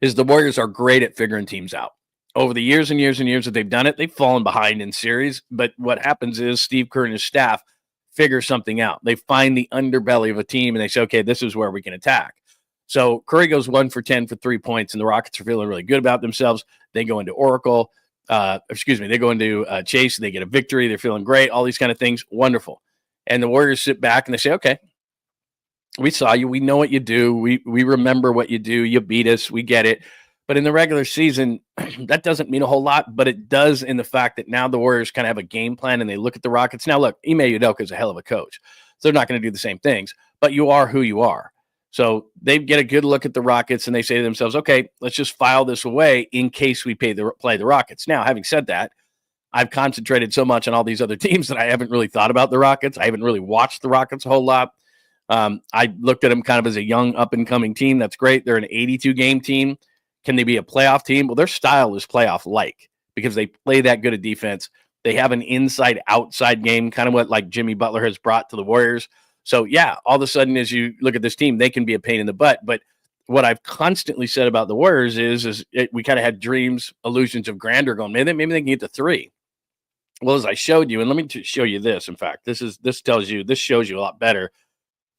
Is the Warriors are great at figuring teams out. Over the years and years and years that they've done it, they've fallen behind in series. But what happens is Steve Kerr and his staff figure something out. They find the underbelly of a team, and they say, okay, this is where we can attack. So Curry goes 1 for 10 for 3 points, and the Rockets are feeling really good about themselves. They go into Oracle. They go into Chase, they get a victory, they're feeling great, all these kind of things, wonderful. And the Warriors sit back and they say, okay, we saw you, we know what you do, we remember what you do, you beat us, we get it. But in the regular season, that doesn't mean a whole lot, but it does in the fact that now the Warriors kind of have a game plan and they look at the Rockets. Now look, Ime Udoka is a hell of a coach, so they're not going to do the same things, but you are who you are. So they get a good look at the Rockets and they say to themselves, okay, let's just file this away in case we play the Rockets. Now, having said that, I've concentrated so much on all these other teams that I haven't really thought about the Rockets. I haven't really watched the Rockets a whole lot. I looked at them kind of as a young up-and-coming team. That's great. They're an 82-game team. Can they be a playoff team? Well, their style is playoff-like because they play that good at defense. They have an inside-outside game, kind of what like Jimmy Butler has brought to the Warriors. So, yeah, all of a sudden, as you look at this team, they can be a pain in the butt. But what I've constantly said about the Warriors is we kind of had dreams, illusions of grandeur going, maybe they can get to 3. Well, as I showed you, and let me show you this. In fact, this shows you a lot better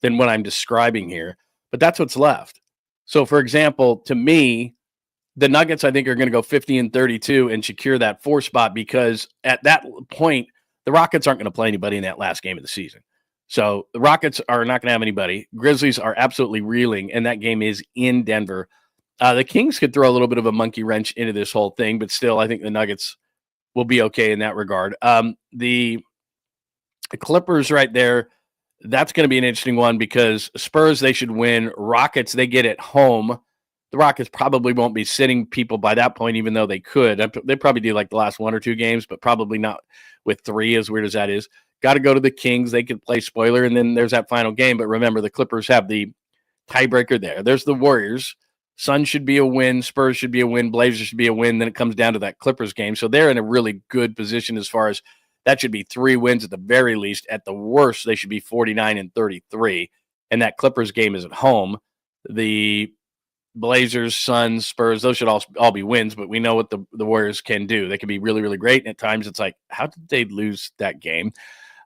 than what I'm describing here. But that's what's left. So, for example, to me, the Nuggets, I think, are going to go 50-32 and secure that 4 spot because at that point, the Rockets aren't going to play anybody in that last game of the season. So the Rockets are not going to have anybody. Grizzlies are absolutely reeling, and that game is in Denver. The Kings could throw a little bit of a monkey wrench into this whole thing, but still, I think the Nuggets will be okay in that regard. The Clippers right there, that's going to be an interesting one because Spurs, they should win. Rockets, they get it home. The Rockets probably won't be sitting people by that point, even though they could. They probably do like the last 1 or 2 games, but probably not with 3, as weird as that is. Got to go to the Kings. They could play spoiler, and then there's that final game. But remember, the Clippers have the tiebreaker there. There's the Warriors. Suns should be a win. Spurs should be a win. Blazers should be a win. Then it comes down to that Clippers game. So they're in a really good position as far as that should be 3 wins at the very least. At the worst, they should be 49-33. And that Clippers game is at home. The Blazers, Suns, Spurs, those should all be wins, but we know what the Warriors can do. They can be really, really great. And at times it's like, how did they lose that game?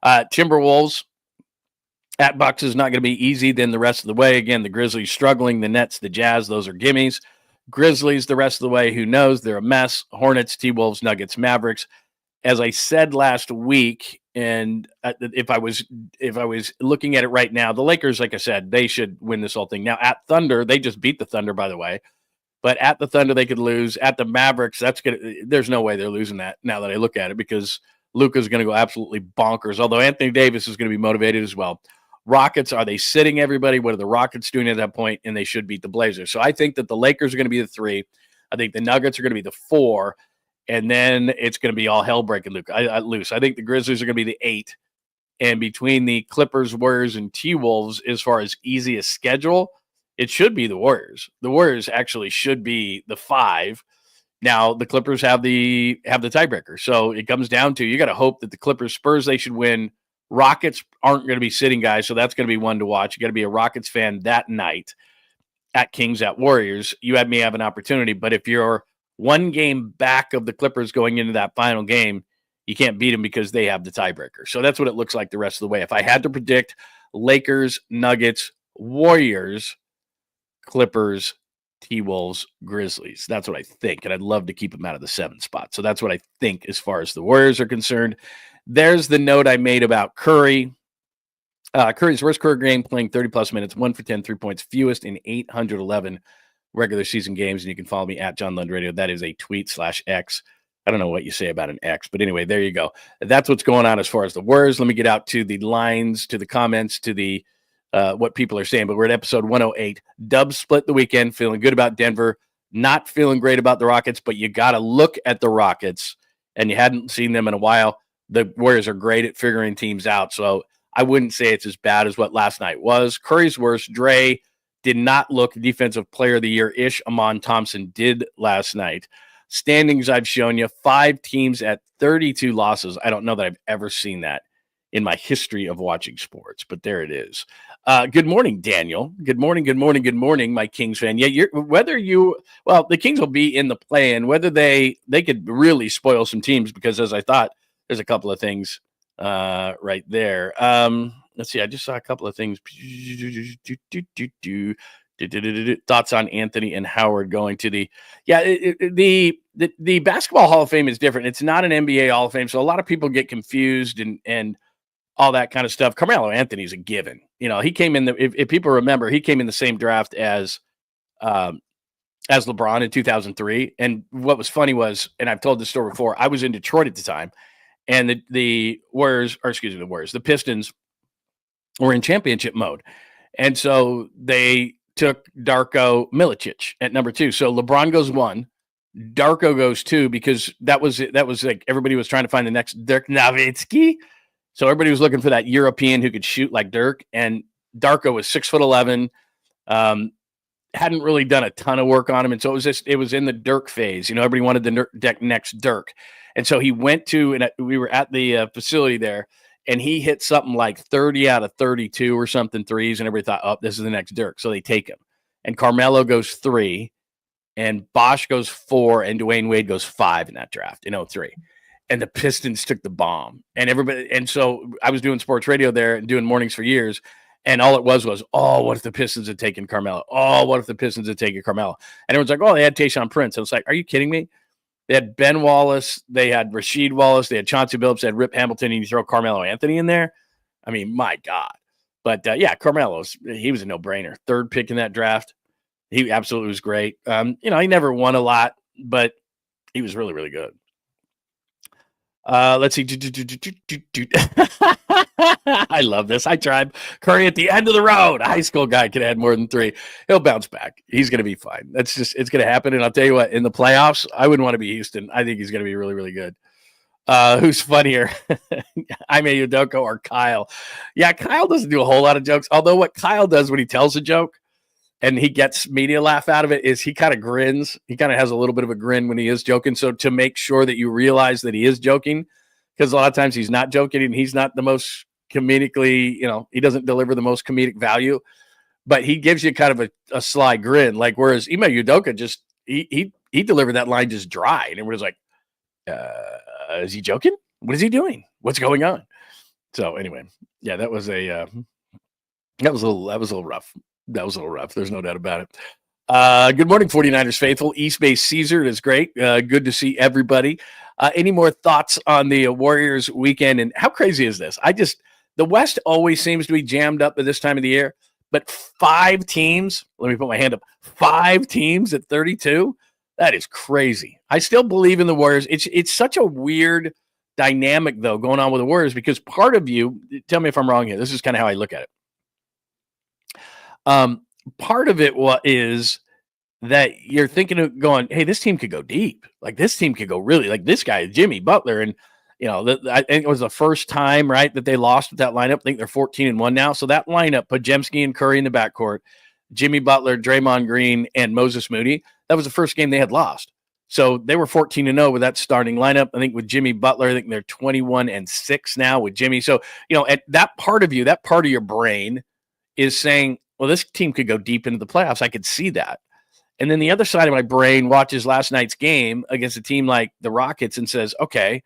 Timberwolves at Bucks is not going to be easy then the rest of the way. Again, the Grizzlies struggling, the Nets, the Jazz, those are gimmies. Grizzlies the rest of the way, who knows? They're a mess. Hornets, T-Wolves, Nuggets, Mavericks. As I said last week, and if I was looking at it right now, the Lakers, like I said, they should win this whole thing. Now, at Thunder, they just beat the Thunder, by the way. But at the Thunder, they could lose. At the Mavericks, there's no way they're losing that now that I look at it because Luka's going to go absolutely bonkers, although Anthony Davis is going to be motivated as well. Rockets, are they sitting everybody? What are the Rockets doing at that point? And they should beat the Blazers. So I think that the Lakers are going to be the 3. I think the Nuggets are going to be the 4. And then it's going to be all hell breaking loose. I think the Grizzlies are going to be the 8. And between the Clippers, Warriors, and T-Wolves, as far as easiest schedule, it should be the Warriors. The Warriors actually should be the 5. Now, the Clippers have the tiebreaker. So it comes down to, you got to hope that the Clippers, Spurs, they should win. Rockets aren't going to be sitting guys, so that's going to be one to watch. You got to be a Rockets fan that night at Kings at Warriors. You may have an opportunity, but if you're 1 game back of the Clippers going into that final game, you can't beat them because they have the tiebreaker. So that's what it looks like the rest of the way. If I had to predict, Lakers, Nuggets, Warriors, Clippers, T-Wolves, Grizzlies. That's what I think, and I'd love to keep them out of the 7th spot. So that's what I think as far as the Warriors are concerned. There's the note I made about Curry. Curry's worst career game, playing 30-plus minutes, 1 for 10, 3 points, fewest in 811 regular season games. And you can follow me at John Lund Radio. That is a tweet/X. I don't know what you say about an X, but anyway, there you go. That's what's going on as far as the Warriors. Let me get out to the lines, to the comments, to the what people are saying. But we're at episode 108. Dubs split the weekend, feeling good about Denver, not feeling great about the Rockets, but you got to look at the Rockets, and you hadn't seen them in a while. The Warriors are great at figuring teams out, so I wouldn't say it's as bad as what last night was. Curry's worse. Dre did not look defensive player of the year-ish. Amon Thompson did last night. Standings I've shown you, 5 teams at 32 losses. I don't know that I've ever seen that in my history of watching sports, but there it is. Good morning, Daniel. Good morning, my Kings fan. Yeah, the Kings will be in the play-in, whether they could really spoil some teams, because as I thought, there's a couple of things right there. Let's see. I just saw a couple of things. Thoughts on Anthony and Howard going to the Basketball Hall of Fame is different. It's not an NBA Hall of Fame, so a lot of people get confused and all that kind of stuff. Carmelo Anthony's a given. He came in if people remember, he came in the same draft as LeBron in 2003. And what was funny was, and I've told this story before, I was in Detroit at the time, and the Pistons were in championship mode. And so they took Darko Milicic at number 2. So LeBron goes 1, Darko goes 2, because that was like everybody was trying to find the next Dirk Nowitzki. So everybody was looking for that European who could shoot like Dirk, and Darko was 6'11", hadn't really done a ton of work on him, and so it was in the Dirk phase. Everybody wanted the next Dirk, and so he went to, and we were at the facility there, and he hit something like 30 out of 32 or something threes, and everybody thought, oh, this is the next Dirk, so they take him. And Carmelo goes 3, and Bosh goes 4, and Dwayne Wade goes 5 in that draft in 2003. And the Pistons took the bomb, and everybody. And so I was doing sports radio there and doing mornings for years. And all it was, oh, what if the Pistons had taken Carmelo? Oh, what if the Pistons had taken Carmelo? And everyone's like, oh, they had Tayshaun Prince. I was like, are you kidding me? They had Ben Wallace, they had Rasheed Wallace, they had Chauncey Billups, they had Rip Hamilton, and you throw Carmelo Anthony in there? I mean, my God. But yeah, he was a no-brainer. 3rd pick in that draft. He absolutely was great. He never won a lot, but he was really, really good. Let's see. I love this. I tried Curry at the end of the road. A high school guy can add more than 3. He'll bounce back. He's going to be fine. It's going to happen. And I'll tell you what, in the playoffs, I wouldn't want to be Houston. I think he's going to be really, really good. Who's funnier? Eme Udoka or Kyle? Yeah, Kyle doesn't do a whole lot of jokes. Although what Kyle does when he tells a joke and he gets media laugh out of it is he kind of grins. He kind of has a little bit of a grin when he is joking. So to make sure that you realize that he is joking, because a lot of times he's not joking and he's not the most comedically, he doesn't deliver the most comedic value, but he gives you kind of a sly grin. Like, whereas Eme Udoka just, he delivered that line just dry. And everybody's like, is he joking? What is he doing? What's going on? So anyway, yeah, that was a little rough. That was a little rough. There's no doubt about it. Good morning, 49ers faithful. East Bay Caesar, it is great. Good to see everybody. Any more thoughts on the Warriors weekend? And how crazy is this? The West always seems to be jammed up at this time of the year, but 5 teams, let me put my hand up, 5 teams at 32? That is crazy. I still believe in the Warriors. It's such a weird dynamic, though, going on with the Warriors, because part of you, tell me if I'm wrong here, this is kind of how I look at it. Part of it is that you're thinking of going, hey, this team could go deep. Like, this team could go really, like this guy, Jimmy Butler. And, I think it was the first time, right, that they lost with that lineup. I think they're 14-1 now. So that lineup, Podziemski and Curry in the backcourt, Jimmy Butler, Draymond Green, and Moses Moody, that was the first game they had lost. So they were 14-0 with that starting lineup. I think with Jimmy Butler, I think they're 21-6 now with Jimmy. So, at that part of you, that part of your brain is saying, well, this team could go deep into the playoffs. I could see that. And then the other side of my brain watches last night's game against a team like the Rockets and says, okay,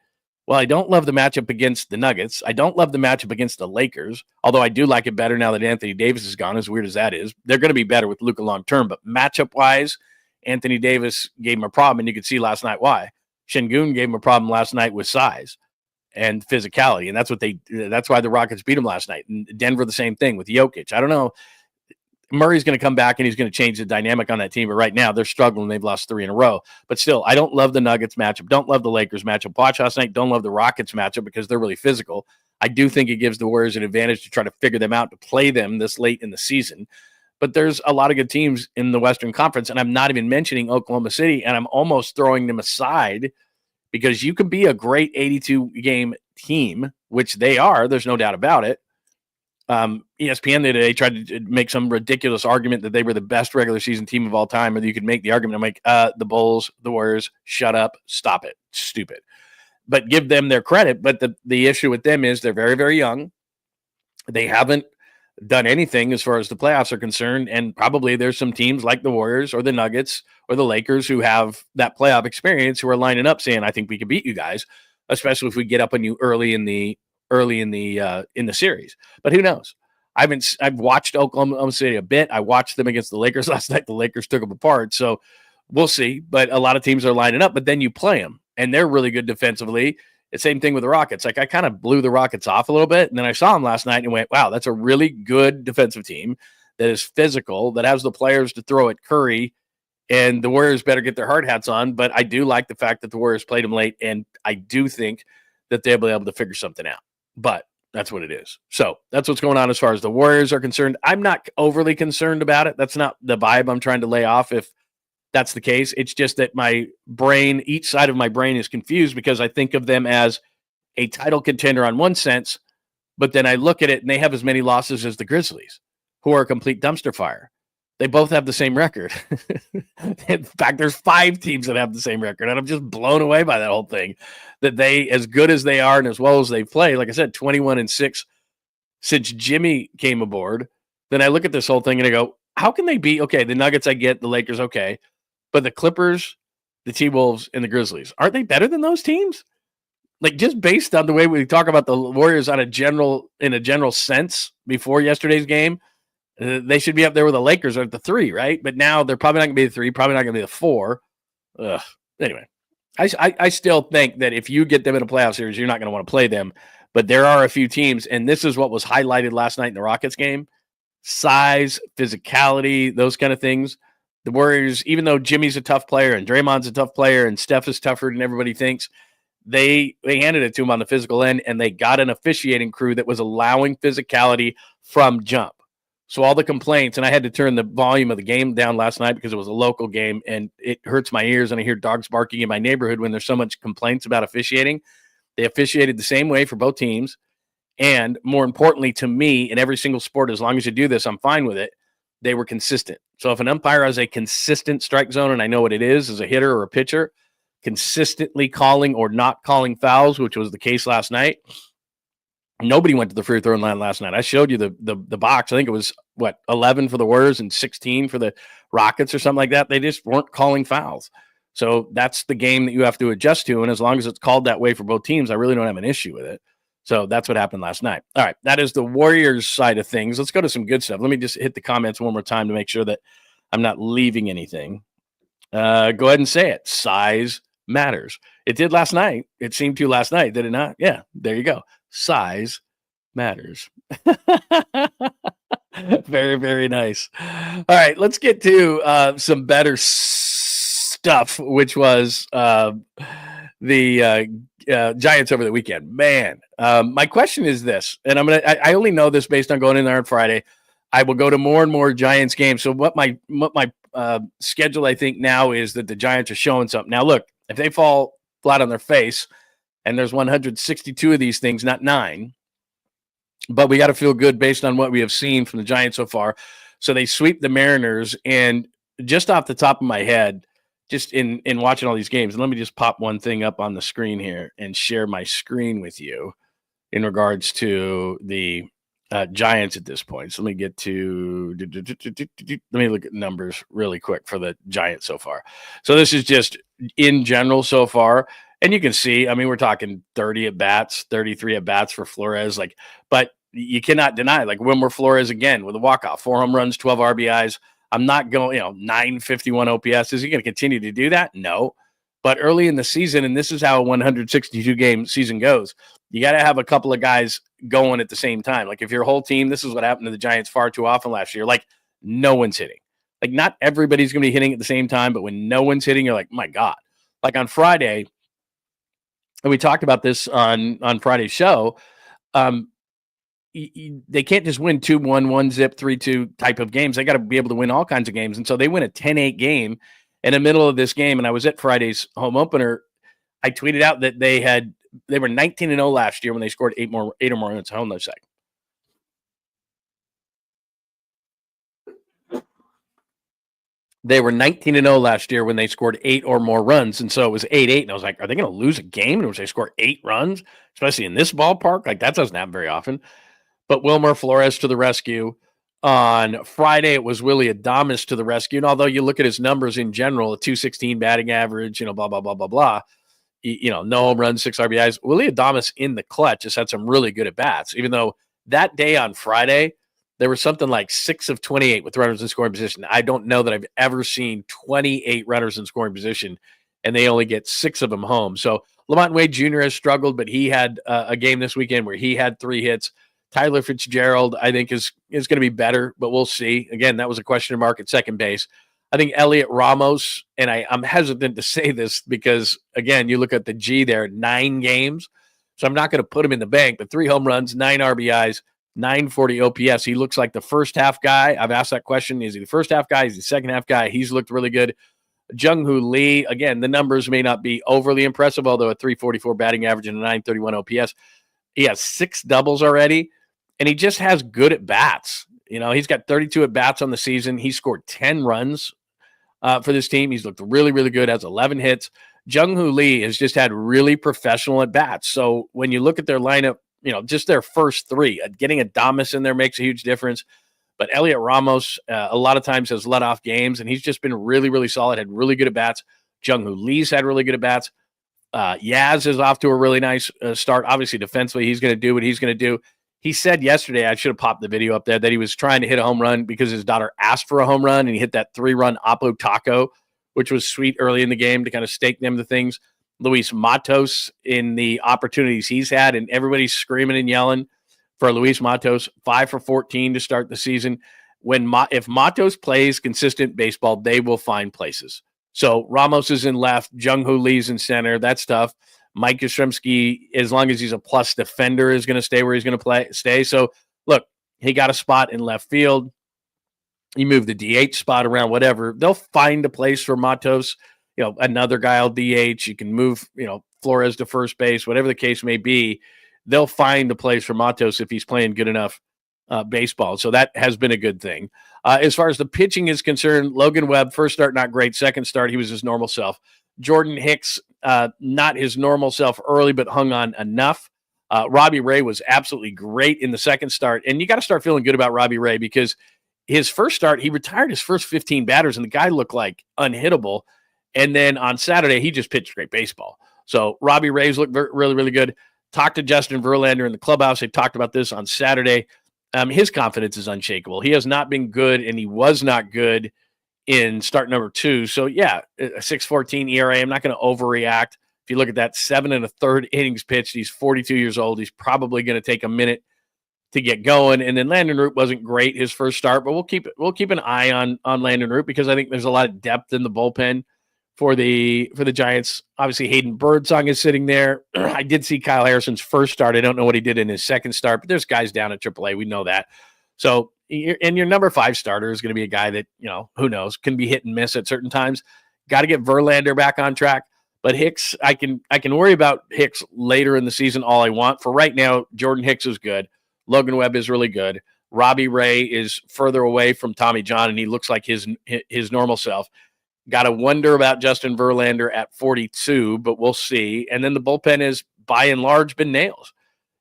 Well, I don't love the matchup against the Nuggets. I don't love the matchup against the Lakers, although I do like it better now that Anthony Davis is gone, as weird as that is. They're going to be better with Luka long term, but matchup-wise, Anthony Davis gave him a problem, and you could see last night why. 𝐮𝐿 gave him a problem last night with size and physicality, and that's why the Rockets beat him last night. And Denver, the same thing with Jokic. I don't know. Murray's going to come back and he's going to change the dynamic on that team. But right now they're struggling. They've lost 3 in a row. But still, I don't love the Nuggets matchup. Don't love the Lakers matchup. Watch last night. Don't love the Rockets matchup because they're really physical. I do think it gives the Warriors an advantage to try to figure them out, to play them this late in the season. But there's a lot of good teams in the Western Conference, and I'm not even mentioning Oklahoma City, and I'm almost throwing them aside because you can be a great 82-game team, which they are. There's no doubt about it. ESPN today tried to make some ridiculous argument that they were the best regular season team of all time, or you could make the argument. I'm like, the Bulls, the Warriors, shut up, stop it, stupid. But give them their credit. But the issue with them is they're very, very young. They haven't done anything as far as the playoffs are concerned, and probably there's some teams like the Warriors or the Nuggets or the Lakers who have that playoff experience who are lining up saying, I think we can beat you guys, especially if we get up on you early in the series. But who knows? I've watched Oklahoma City a bit. I watched them against the Lakers last night. The Lakers took them apart. So we'll see. But a lot of teams are lining up, but then you play them and they're really good defensively. The same thing with the Rockets. Like I kind of blew the Rockets off a little bit. And then I saw them last night and went, wow, that's a really good defensive team that is physical, that has the players to throw at Curry, and the Warriors better get their hard hats on. But I do like the fact that the Warriors played them late. And I do think that they'll be able to figure something out. But that's what it is. So that's what's going on as far as the Warriors are concerned. I'm not overly concerned about it. That's not the vibe I'm trying to lay off if that's the case. It's just that my brain, each side of my brain is confused because I think of them as a title contender on one sense, but then I look at it and they have as many losses as the Grizzlies, who are a complete dumpster fire. They both have the same record. In fact, there's 5 teams that have the same record, and I'm just blown away by that whole thing. That they, as good as they are and as well as they play, like I said, 21-6 since Jimmy came aboard. Then I look at this whole thing and I go, how can they be okay? The Nuggets, I get, the Lakers, okay, but the Clippers, the T-Wolves, and the Grizzlies, aren't they better than those teams? Like just based on the way we talk about the Warriors in a general sense before yesterday's game. They should be up there with the Lakers at the 3, right? But now they're probably not going to be the 3, probably not going to be the 4. Anyway, I still think that if you get them in a playoff series, you're not going to want to play them. But there are a few teams, and this is what was highlighted last night in the Rockets game: size, physicality, those kind of things. The Warriors, even though Jimmy's a tough player and Draymond's a tough player and Steph is tougher than everybody thinks, they handed it to him on the physical end, and they got an officiating crew that was allowing physicality from jump. So all the complaints, and I had to turn the volume of the game down last night because it was a local game, and it hurts my ears, and I hear dogs barking in my neighborhood when there's so much complaints about officiating. They officiated the same way for both teams, and more importantly to me, in every single sport, as long as you do this, I'm fine with it, they were consistent. So if an umpire has a consistent strike zone, and I know what it is as a hitter or a pitcher, consistently calling or not calling fouls, which was the case last night, nobody went to the free throw line last night. I showed you the box. I think it was, 11 for the Warriors and 16 for the Rockets or something like that. They just weren't calling fouls. So that's the game that you have to adjust to. And as long as it's called that way for both teams, I really don't have an issue with it. So that's what happened last night. All right, that is the Warriors side of things. Let's go to some good stuff. Let me just hit the comments one more time to make sure that I'm not leaving anything. Go ahead and say it. Size matters. It did last night. It seemed to last night, did it not? Yeah, there you go. Size matters. Very, very nice. All right, let's get to some better stuff, which was the Giants over the weekend. Man, my question is this, and I only know this based on going in there on Friday. I will go to more and more Giants games. So what my schedule, I think now, is that the Giants are showing something. Now, look, if they fall flat on their face, and there's 162 of these things, not 9, but we got to feel good based on what we have seen from the Giants so far. So they sweep the Mariners, and just off the top of my head, just in watching all these games, and let me just pop one thing up on the screen here and share my screen with you in regards to the Giants at this point. So let me get to let me look at numbers really quick for the Giants so far. So this is just in general so far. And you can see, I mean, we're talking 30 at bats, 33 at bats for Flores. Like, but you cannot deny, like Wilmer Flores again with a walk-off, 4 home runs, 12 RBIs. I'm not going, 951 OPS. Is he going to continue to do that? No. But early in the season, and this is how a 162 game season goes, you got to have a couple of guys going at the same time. Like if your whole team, this is what happened to the Giants far too often last year. Like no one's hitting. Like not everybody's going to be hitting at the same time, but when no one's hitting, you're like, my God. Like on Friday, and we talked about this on Friday's show, they can't just win 2-1, 1-zip, 3-2 type of games. They got to be able to win all kinds of games. And so they win a 10-8 game in the middle of this game. And I was at Friday's home opener. I tweeted out that they were 19-0 last year when they scored 8 or more runs. Hold on a second. They were 19-0 last year when they scored 8 or more runs. And so it was 8-8. And I was like, are they going to lose a game in which they score 8 runs, especially in this ballpark? Like that doesn't happen very often. But Wilmer Flores to the rescue. On Friday, it was Willie Adames to the rescue. And although you look at his numbers in general, a 216 batting average, blah, blah, blah, blah, blah, no home runs, 6 RBIs. Willie Adames in the clutch has had some really good at-bats, even though that day on Friday, there was something like 6 of 28 with runners in scoring position. I don't know that I've ever seen 28 runners in scoring position, and they only get 6 of them home. So Lamont Wade Jr. has struggled, but he had a game this weekend where he had 3 hits. Tyler Fitzgerald, I think, is going to be better, but we'll see. Again, that was a question mark at second base. I think Elliot Ramos, and I'm hesitant to say this because, again, you look at the G there, 9 games. So I'm not going to put him in the bank, but 3 home runs, 9 RBIs, 940 OPS. He looks like the first half guy. I've asked that question. Is he the first half guy? Is he the second half guy? He's looked really good. Jung-Hoo Lee, again, the numbers may not be overly impressive, although a 344 batting average and a 931 OPS. He has 6 doubles already, and he just has good at bats. He's got 32 at bats on the season. He scored 10 runs for this team. He's looked really, really good, has 11 hits. Jung-Hoo Lee has just had really professional at bats. So when you look at their lineup, just their first 3, getting Adames in there makes a huge difference. But Elliot Ramos, a lot of times has let off games, and he's just been really, really solid, had really good at bats. Jung-Hoo Lee's had really good at bats. Yaz is off to a really nice start. Obviously, defensively, he's going to do what he's going to do. He said yesterday, I should have popped the video up there, that he was trying to hit a home run because his daughter asked for a home run, and he hit that 3-run Oppo Taco, which was sweet early in the game to kind of stake them to things. Luis Matos in the opportunities he's had, and everybody's screaming and yelling for Luis Matos, 5 for 14 to start the season. If Matos plays consistent baseball, they will find places. So Ramos is in left, Jung-Hoo Lee's in center. That's tough. Mike Yastrzemski, as long as he's a plus defender, is going to stay where he's going to stay. So, look, he got a spot in left field. You move the DH spot around, whatever. They'll find a place for Matos. Another guy will DH. You can move, Flores to first base, whatever the case may be. They'll find a place for Matos if he's playing good enough baseball. So that has been a good thing. As far as the pitching is concerned, Logan Webb, first start, not great. Second start, he was his normal self. Jordan Hicks, not his normal self early, but hung on enough. Robbie Ray was absolutely great in the second start. And you got to start feeling good about Robbie Ray because his first start, he retired his first 15 batters, and the guy looked like unhittable. And then on Saturday, he just pitched great baseball. So Robbie Ray's looked really, really good. Talked to Justin Verlander in the clubhouse. They talked about this on Saturday. His confidence is unshakable. He has not been good, and he was not good in start number 2. So, yeah, a 6.14 ERA. I'm not going to overreact. If you look at that, 7 1/3 innings pitched, he's 42 years old. He's probably going to take a minute to get going. And then Landon Root wasn't great his first start, but we'll keep an eye on Landon Root because I think there's a lot of depth in the bullpen for the Giants. Obviously, Hayden Birdsong is sitting there. I did see Kyle Harrison's first start. I don't know what he did in his second start, but there's guys down at AAA. We know that. So, and your number 5 starter is going to be a guy that, who knows, can be hit and miss at certain times. Got to get Verlander back on track. But Hicks, I can worry about Hicks later in the season all I want. For right now, Jordan Hicks is good. Logan Webb is really good. Robbie Ray is further away from Tommy John, and he looks like his normal self. Got to wonder about Justin Verlander at 42, but we'll see. And then the bullpen has, by and large, been nails.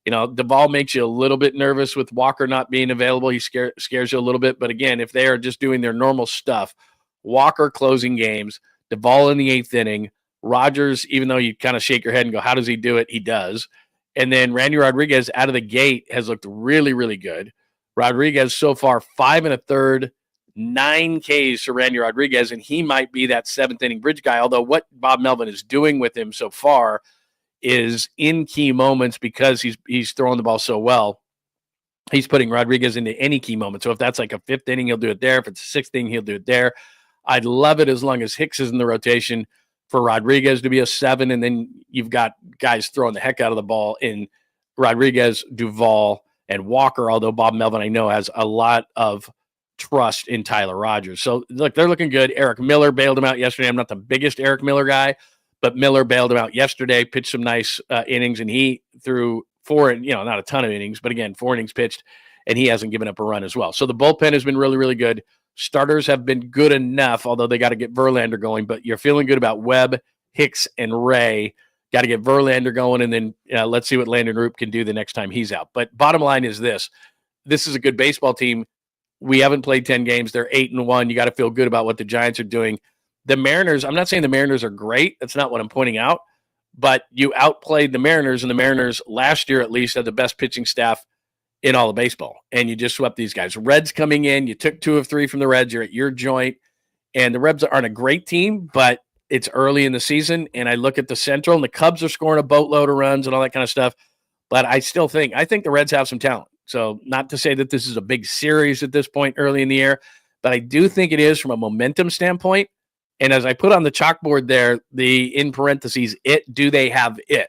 Duvall makes you a little bit nervous with Walker not being available. He scares you a little bit. But again, if they are just doing their normal stuff, Walker closing games, Duvall in the 8th inning, Rogers, even though you kind of shake your head and go, how does he do it? He does. And then Randy Rodriguez out of the gate has looked really, really good. Rodriguez so far 5 1/3, 9 Ks for Randy Rodriguez, and he might be that 7th inning bridge guy. Although what Bob Melvin is doing with him so far is in key moments, because he's throwing the ball so well, he's putting Rodriguez into any key moment. So if that's like a 5th inning, he'll do it there. If it's a 6th inning, he'll do it there. I'd love it as long as Hicks is in the rotation for Rodriguez to be a 7, and then you've got guys throwing the heck out of the ball in Rodriguez, Duvall, and Walker, although Bob Melvin, I know, has a lot of trust in Tyler Rogers. So, look, they're looking good. Eric Miller bailed him out yesterday. I'm not the biggest Eric Miller guy, but Miller bailed him out yesterday, pitched some nice innings, and he threw 4, not a ton of innings, but again, 4 innings pitched, and he hasn't given up a run as well. So the bullpen has been really, really good. Starters have been good enough, although they got to get Verlander going, but you're feeling good about Webb, Hicks, and Ray. Got to get Verlander going, and then let's see what Landon Roop can do the next time he's out. But bottom line is this is a good baseball team. We haven't played 10 games. They're 8-1. You got to feel good about what the Giants are doing. The Mariners, I'm not saying the Mariners are great. That's not what I'm pointing out. But you outplayed the Mariners, and the Mariners last year at least had the best pitching staff in all of baseball, and you just swept these guys. Reds coming in, you took 2 of 3 from the Reds. You're at your joint, and the Reds aren't a great team, but it's early in the season, and I look at the Central, and the Cubs are scoring a boatload of runs and all that kind of stuff, but I think the Reds have some talent. So not to say that this is a big series at this point early in the year, but I do think it is from a momentum standpoint. And as I put on the chalkboard there, in parentheses, do they have it?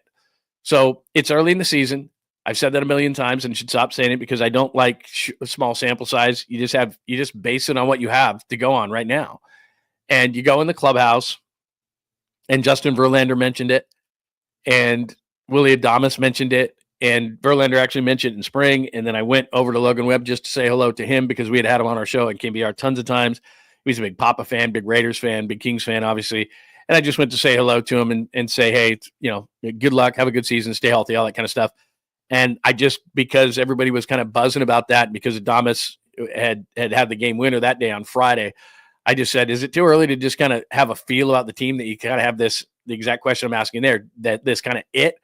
So it's early in the season. I've said that a million times and should stop saying it because I don't like a small sample size. You just base it on what you have to go on right now. And you go in the clubhouse, and Justin Verlander mentioned it, and Willie Adames mentioned it, and Verlander actually mentioned it in spring. And then I went over to Logan Webb just to say hello to him because we had him on our show at KBR tons of times. He's a big Papa fan, big Raiders fan, big Kings fan, obviously. And I just went to say hello to him and say, hey, good luck, have a good season, stay healthy, all that kind of stuff. And because everybody was kind of buzzing about that because Adames had the game winner that day on Friday, I just said, is it too early to just kind of have a feel about the team that you kind of have the exact question I'm asking there, that this kind of it?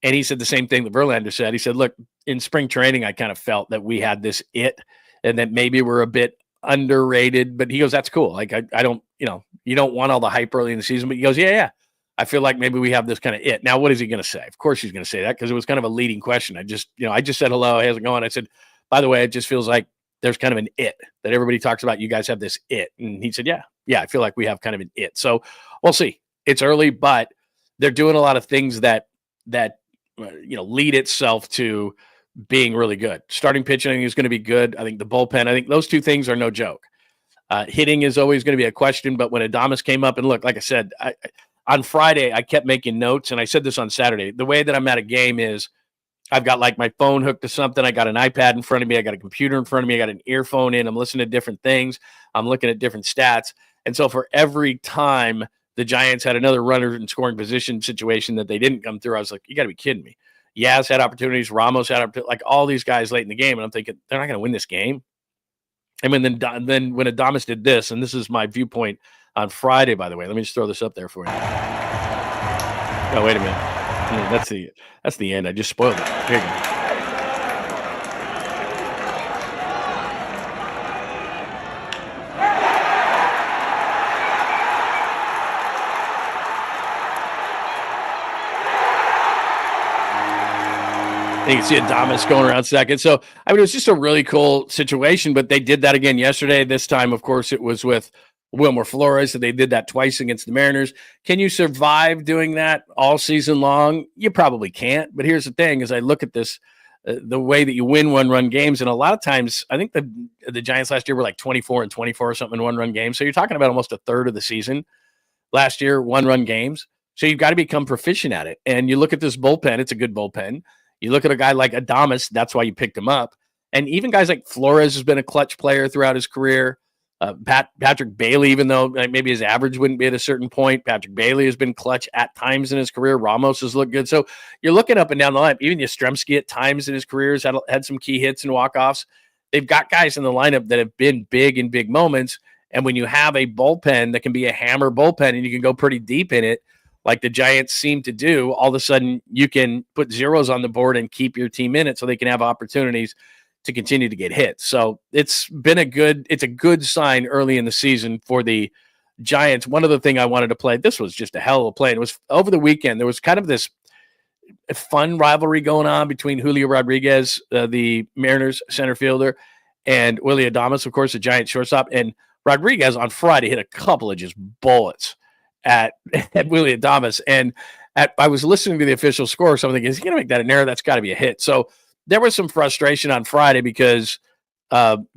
And he said the same thing that Verlander said. He said, look, in spring training, I kind of felt that we had this it and that maybe we're a bit underrated, but he goes, that's cool. Like, I don't, you don't want all the hype early in the season, but he goes, yeah. I feel like maybe we have this kind of it. Now, what is he going to say? Of course he's going to say that because it was kind of a leading question. I just said, hello, how's it going? I said, by the way, it just feels like there's kind of an it that everybody talks about. You guys have this it. And he said, yeah, I feel like we have kind of an it. So we'll see. It's early, but they're doing a lot of things that lead itself to being really good. Starting pitching is going to be good. I think the bullpen, I think those 2 things are no joke. Hitting is always going to be a question, but when Adames came up, and look, like I said, on Friday, I kept making notes, and I said this on Saturday. The way that I'm at a game is I've got like my phone hooked to something. I got an iPad in front of me. I got a computer in front of me. I got an earphone in. I'm listening to different things. I'm looking at different stats. And so for every time the Giants had another runner in scoring position situation that they didn't come through, I was like, you got to be kidding me. Yaz had opportunities. Ramos had opportunities, like all these guys late in the game. And I'm thinking, they're not going to win this game. And then when Adames did this, and this is my viewpoint on Friday, by the way, let me just throw this up there for you. Oh, wait a minute. That's the end. I just spoiled it. Here you go. You can see Adames going around second. So, it was just a really cool situation, but they did that again yesterday. This time, of course, it was with Wilmer Flores. So they did that twice against the Mariners. Can you survive doing that all season long? You probably can't. But here's the thing, as I look at this, the way that you win 1-run games, and a lot of times, I think the Giants last year were like 24-24 or something in 1-run games. So you're talking about almost a third of the season last year, 1-run games. So you've got to become proficient at it. And you look at this bullpen, it's a good bullpen. You look at a guy like Adames, that's why you picked him up. And even guys like Flores has been a clutch player throughout his career. Patrick Bailey, even though maybe his average wouldn't be at a certain point, Patrick Bailey has been clutch at times in his career. Ramos has looked good. So you're looking up and down the line. Even Yastrzemski at times in his career has had some key hits and walk-offs. They've got guys in the lineup that have been big in big moments. And when you have a bullpen that can be a hammer bullpen and you can go pretty deep in it, like the Giants seem to do, all of a sudden you can put zeros on the board and keep your team in it so they can have opportunities to continue to get hit. So it's a good sign early in the season for the Giants. One other thing I wanted to play, this was just a hell of a play. And it was over the weekend. There was kind of this fun rivalry going on between Julio Rodriguez, the Mariners center fielder, and Willy Adames, of course, the Giants shortstop. And Rodriguez on Friday hit a couple of just bullets at Willy Adames. And I was listening to the official score, so I'm thinking, is he going to make that an error? That's got to be a hit. So there was some frustration on Friday because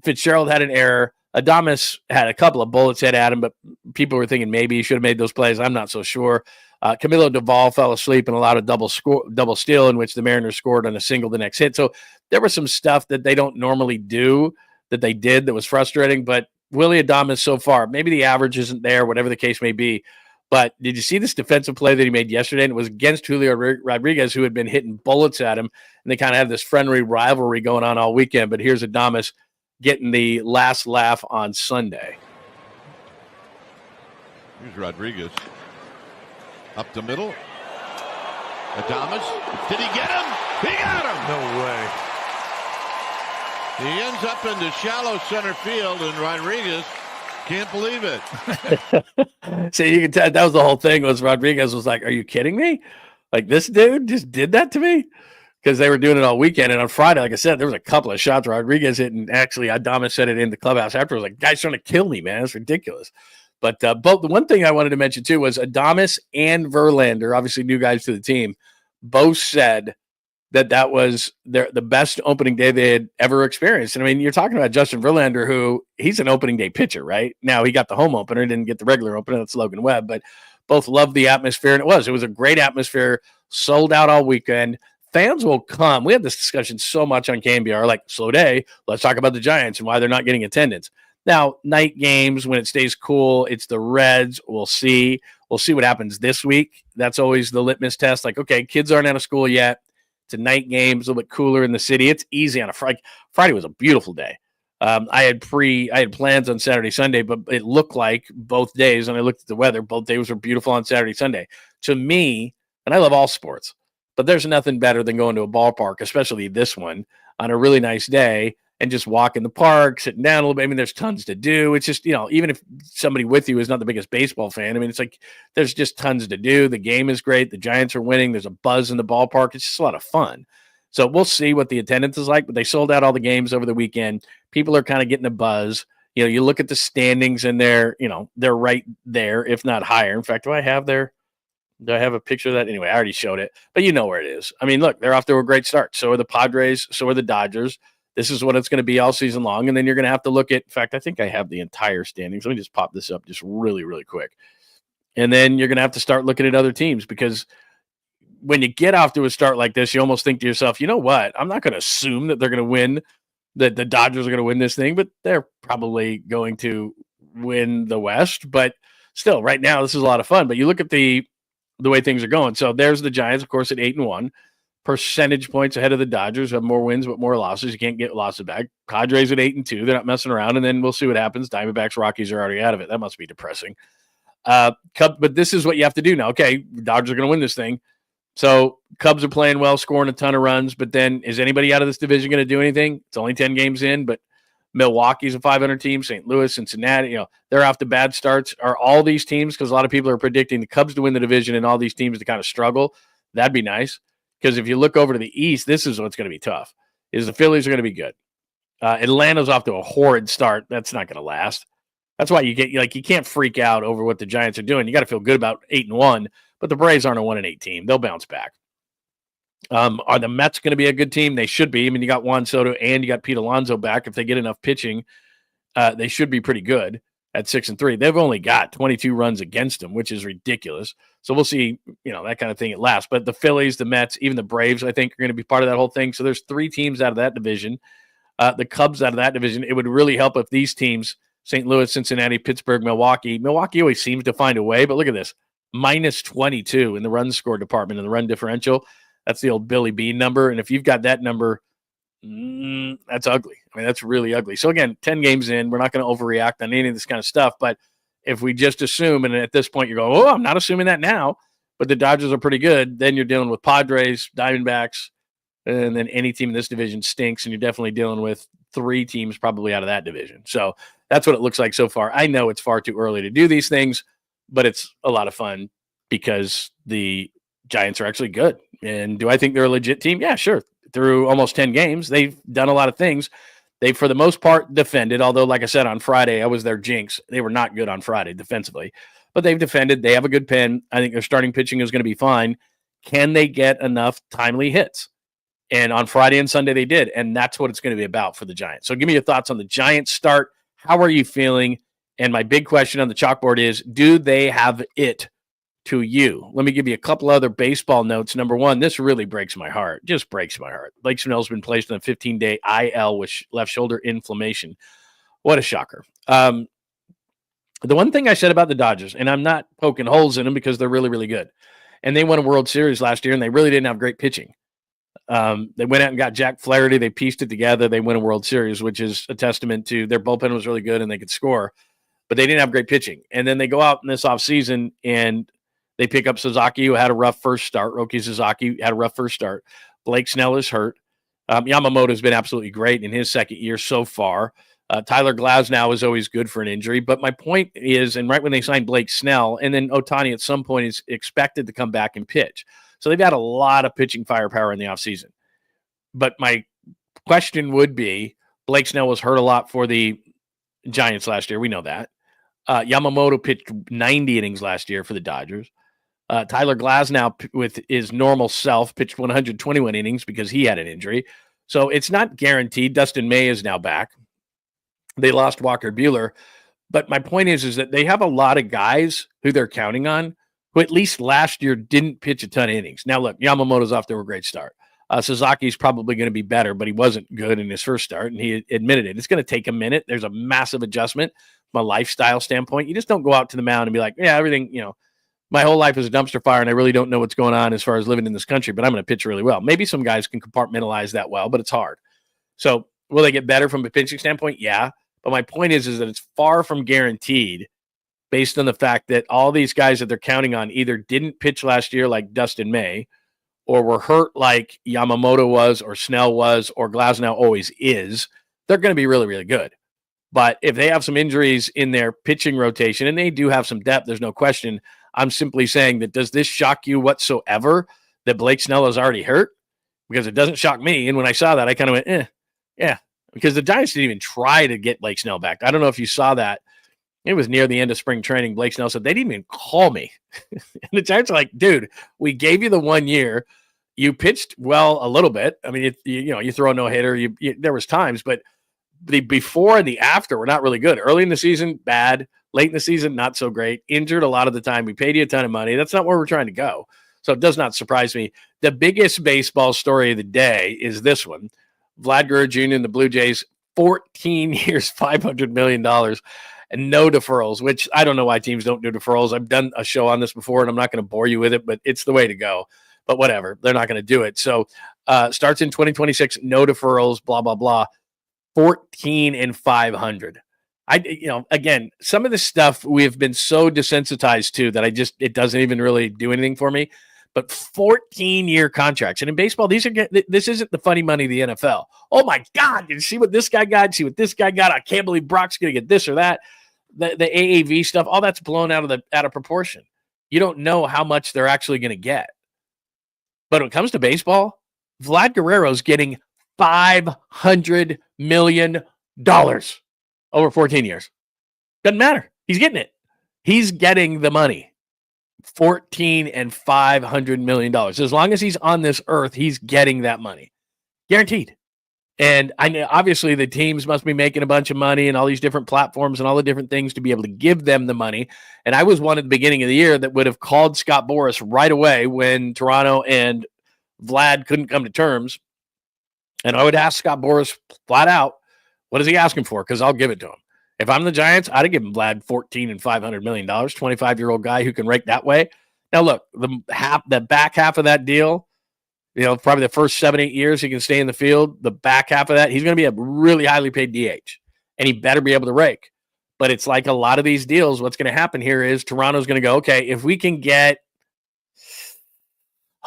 Fitzgerald had an error. Adames had a couple of bullets hit at him, but people were thinking maybe he should have made those plays. I'm not so sure. Camilo Doval fell asleep and allowed a double steal in which the Mariners scored on a single the next hit. So there was some stuff that they don't normally do that they did that was frustrating. But Willy Adames so far, maybe the average isn't there, whatever the case may be. But did you see this defensive play that he made yesterday? And it was against Julio Rodriguez, who had been hitting bullets at him. And they kind of have this friendly rivalry going on all weekend. But here's Adames getting the last laugh on Sunday. Here's Rodriguez. Up the middle. Adames. Did he get him? He got him! No way. He ends up into shallow center field, and Rodriguez can't believe it. So you can tell that was the whole thing. Was Rodriguez was like, "Are you kidding me? Like this dude just did that to me?" Because they were doing it all weekend. And on Friday, like I said, there was a couple of shots Rodriguez hit, and actually Adames said it in the clubhouse after. It was like, "Guy's trying to kill me, man. It's ridiculous." But both, the one thing I wanted to mention too was Adames and Verlander, obviously new guys to the team, both said that was the best opening day they had ever experienced. And I mean, you're talking about Justin Verlander, who he's an opening day pitcher, right? Now he got the home opener, didn't get the regular opener. That's Logan Webb, but both loved the atmosphere. And it was a great atmosphere, sold out all weekend. Fans will come. We had this discussion so much on KNBR, like slow day. Let's talk about the Giants and why they're not getting attendance. Now, night games, when it stays cool, it's the Reds. We'll see. We'll see what happens this week. That's always the litmus test. Like, okay, kids aren't out of school yet. It's a night game. It's a little bit cooler in the city. It's easy on a Friday. Friday was a beautiful day. I had plans on Saturday, Sunday, but it looked like both days, and I looked at the weather, both days were beautiful on Saturday, Sunday. To me, and I love all sports, but there's nothing better than going to a ballpark, especially this one, on a really nice day and just walk in the park, sitting down a little bit. I mean, there's tons to do. It's just, even if somebody with you is not the biggest baseball fan, I mean, it's like there's just tons to do. The game is great. The Giants are winning. There's a buzz in the ballpark. It's just a lot of fun. So we'll see what the attendance is like, but they sold out all the games over the weekend. People are kind of getting a buzz. You look at the standings and they're right there, if not higher. In fact, do I have a picture of that? Anyway, I already showed it, but you know where it is. I mean, look, they're off to a great start. So are the Padres. So are the Dodgers. This is what it's going to be all season long. And then you're going to have to look at, in fact, I think I have the entire standings. Let me just pop this up just really, really quick. And then you're going to have to start looking at other teams, because when you get off to a start like this, you almost think to yourself, you know what? I'm not going to assume that they're going to win, that the Dodgers are going to win this thing, but they're probably going to win the West. But still, right now, this is a lot of fun. But you look at the way things are going. So there's the Giants, of course, at 8-1. Percentage points ahead of the Dodgers, have more wins but more losses. You can't get losses back. Padres at 8-2. They're not messing around, and then we'll see what happens. Diamondbacks, Rockies are already out of it. That must be depressing. But this is what you have to do now. Okay, Dodgers are going to win this thing. So Cubs are playing well, scoring a ton of runs, but then is anybody out of this division going to do anything? It's only 10 games in, but Milwaukee's a 500 team, St. Louis, Cincinnati, they're off to bad starts. Are all these teams, because a lot of people are predicting the Cubs to win the division and all these teams to kind of struggle? That'd be nice. Because if you look over to the East, this is what's going to be tough, is the Phillies are going to be good. Atlanta's off to a horrid start. That's not going to last. That's why you can't freak out over what the Giants are doing. You got to feel good about 8-1, but the Braves aren't a 1-8 team. They'll bounce back. Are the Mets going to be a good team? They should be. I mean, you got Juan Soto and you got Pete Alonso back. If they get enough pitching, they should be pretty good at 6-3. They've only got 22 runs against them, which is ridiculous. So we'll see, that kind of thing at last. But the Phillies, the Mets, even the Braves, I think, are going to be part of that whole thing. So there's 3 teams out of that division. The Cubs out of that division. It would really help if these teams, St. Louis, Cincinnati, Pittsburgh, Milwaukee always seems to find a way. But look at this, minus 22 in the run score department and the run differential. That's the old Billy Bean number. And if you've got that number, that's ugly. I mean, that's really ugly. So again, 10 games in, we're not going to overreact on any of this kind of stuff. But if we just assume, and at this point you go, I'm not assuming that now, but the Dodgers are pretty good, then you're dealing with Padres, Diamondbacks, and then any team in this division stinks, and you're definitely dealing with 3 teams probably out of that division. So that's what it looks like so far. I know it's far too early to do these things, but it's a lot of fun because the Giants are actually good. And do I think they're a legit team? Yeah, sure. Through almost 10 games, they've done a lot of things. They, for the most part, defended, although, like I said, on Friday, I was their jinx. They were not good on Friday defensively, but they've defended. They have a good pen. I think their starting pitching is going to be fine. Can they get enough timely hits? And on Friday and Sunday, they did, and that's what it's going to be about for the Giants. So give me your thoughts on the Giants start. How are you feeling? And my big question on the chalkboard is, do they have it to you? Let me give you a couple other baseball notes. Number one, this really breaks my heart. Just breaks my heart. Blake Snell's been placed on a 15-day IL with left shoulder inflammation. What a shocker. The one thing I said about the Dodgers, and I'm not poking holes in them because they're really, really good, and they won a World Series last year, and they really didn't have great pitching. They went out and got Jack Flaherty. They pieced it together. They win a World Series, which is a testament to their bullpen was really good and they could score, but they didn't have great pitching. And then they go out in this offseason and they pick up Sasaki, who had a rough first start. Roki Sasaki had a rough first start. Blake Snell is hurt. Yamamoto has been absolutely great in his second year so far. Tyler Glasnow is always good for an injury. But my point is, and right when they signed Blake Snell, and then Ohtani at some point is expected to come back and pitch. So they've got a lot of pitching firepower in the offseason. But my question would be, Blake Snell was hurt a lot for the Giants last year. We know that. Yamamoto pitched 90 innings last year for the Dodgers. Tyler Glasnow, with his normal self, pitched 121 innings because he had an injury. So it's not guaranteed. Dustin May is now back. They lost Walker Buehler. But my point is that they have a lot of guys who they're counting on who at least last year didn't pitch a ton of innings. Now, look, Yamamoto's off to a great start. Sasaki's probably going to be better, but he wasn't good in his first start, and he admitted it. It's going to take a minute. There's a massive adjustment from a lifestyle standpoint. You just don't go out to the mound and be like, yeah, everything, my whole life is a dumpster fire, and I really don't know what's going on as far as living in this country, but I'm going to pitch really well. Maybe some guys can compartmentalize that well, but it's hard. So will they get better from a pitching standpoint? Yeah. But my point is that it's far from guaranteed based on the fact that all these guys that they're counting on either didn't pitch last year like Dustin May or were hurt like Yamamoto was or Snell was or Glasnow always is. They're going to be really, really good. But if they have some injuries in their pitching rotation, and they do have some depth, there's no question, I'm simply saying that does this shock you whatsoever that Blake Snell is already hurt? Because it doesn't shock me. And when I saw that, I kind of went, yeah. Because the Giants didn't even try to get Blake Snell back. I don't know if you saw that. It was near the end of spring training. Blake Snell said, they didn't even call me. And the Giants are like, dude, we gave you the 1 year. You pitched well a little bit. I mean, you throw a no-hitter. There was times, but the before and the after were not really good. Early in the season, bad. Late in the season, not so great. Injured a lot of the time. We paid you a ton of money. That's not where we're trying to go. So it does not surprise me. The biggest baseball story of the day is this one. Vlad Guerrero Jr. and the Blue Jays, 14 years, $500 million. And no deferrals, which I don't know why teams don't do deferrals. I've done a show on this before, and I'm not going to bore you with it, but it's the way to go. But whatever, they're not going to do it. So starts in 2026, no deferrals, blah, blah, blah. 14 and 500. Again, some of this stuff we have been so desensitized to that it doesn't even really do anything for me. But 14-year contracts. And in baseball, this isn't the funny money of the NFL. Oh, my God, did you see what this guy got? See what this guy got? I can't believe Brock's going to get this or that. The AAV stuff, all that's blown out of proportion. You don't know how much they're actually going to get. But when it comes to baseball, Vlad Guerrero's getting $500 million over 14 years. Doesn't matter. He's getting it. He's getting the money. 14 and $500 million. As long as he's on this earth, he's getting that money. Guaranteed. And I know obviously the teams must be making a bunch of money and all these different platforms and all the different things to be able to give them the money. And I was one at the beginning of the year that would have called Scott Boras right away when Toronto and Vlad couldn't come to terms. And I would ask Scott Boras flat out, what is he asking for? Because I'll give it to him. If I'm the Giants, I'd have given Vlad 14 and $500 million, 25-year-old guy who can rake that way. Now, look, the back half of that deal, probably the first 7-8 years he can stay in the field. The back half of that, he's going to be a really highly paid DH, and he better be able to rake. But it's like a lot of these deals, what's going to happen here is Toronto's going to go, okay, if we can get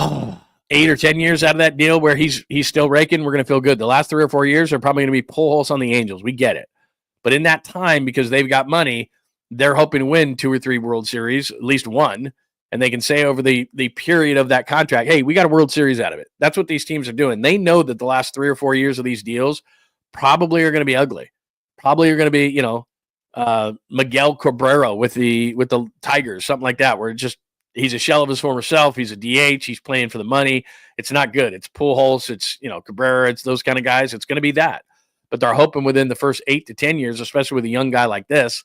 8 or 10 years out of that deal where he's still raking, we're going to feel good. The last 3 or 4 years are probably going to be pull holes on the Angels. We get it. But in that time, because they've got money, they're hoping to win 2 or 3 World Series, at least one. And they can say over the period of that contract, hey, we got a World Series out of it. That's what these teams are doing. They know that the last 3 or 4 years of these deals probably are going to be ugly. Probably are going to be, Miguel Cabrera with the Tigers, something like that, where he's a shell of his former self. He's a DH. He's playing for the money. It's not good. It's Pujols. It's, Cabrera. It's those kind of guys. It's going to be that. But they're hoping within the first 8 to 10 years, especially with a young guy like this,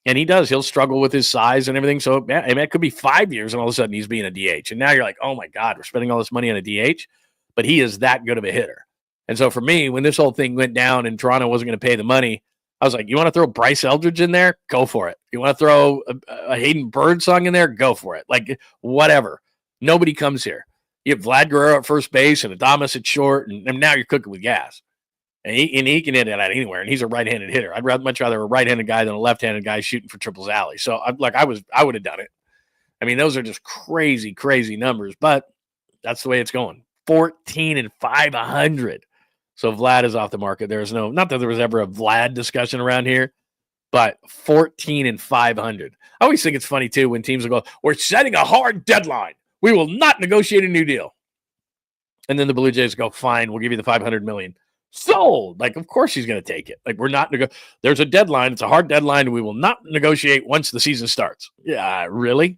and he'll struggle with his size and everything. So it could be 5 years and all of a sudden he's being a DH. And now you're like, oh my God, we're spending all this money on a DH, but he is that good of a hitter. And so for me, when this whole thing went down and Toronto wasn't going to pay the money, I was like, you want to throw Bryce Eldridge in there? Go for it. You want to throw a Hayden Birdsong in there? Go for it. Like, whatever. Nobody comes here. You have Vlad Guerrero at first base and Adames at short, and now you're cooking with gas. And he can hit it out anywhere, and he's a right-handed hitter. I'd much rather a right-handed guy than a left-handed guy shooting for triples alley. So I would have done it. I mean, those are just crazy, crazy numbers, but that's the way it's going. 14 and 500. So Vlad is off the market. There's not that there was ever a Vlad discussion around here, but 14 and 500. I always think it's funny too when teams will go, we're setting a hard deadline. We will not negotiate a new deal. And then the Blue Jays go, fine, we'll give you the $500 million. Sold. Like, of course he's going to take it. Like, we're not there's a deadline. It's a hard deadline. We will not negotiate once the season starts. Yeah, really?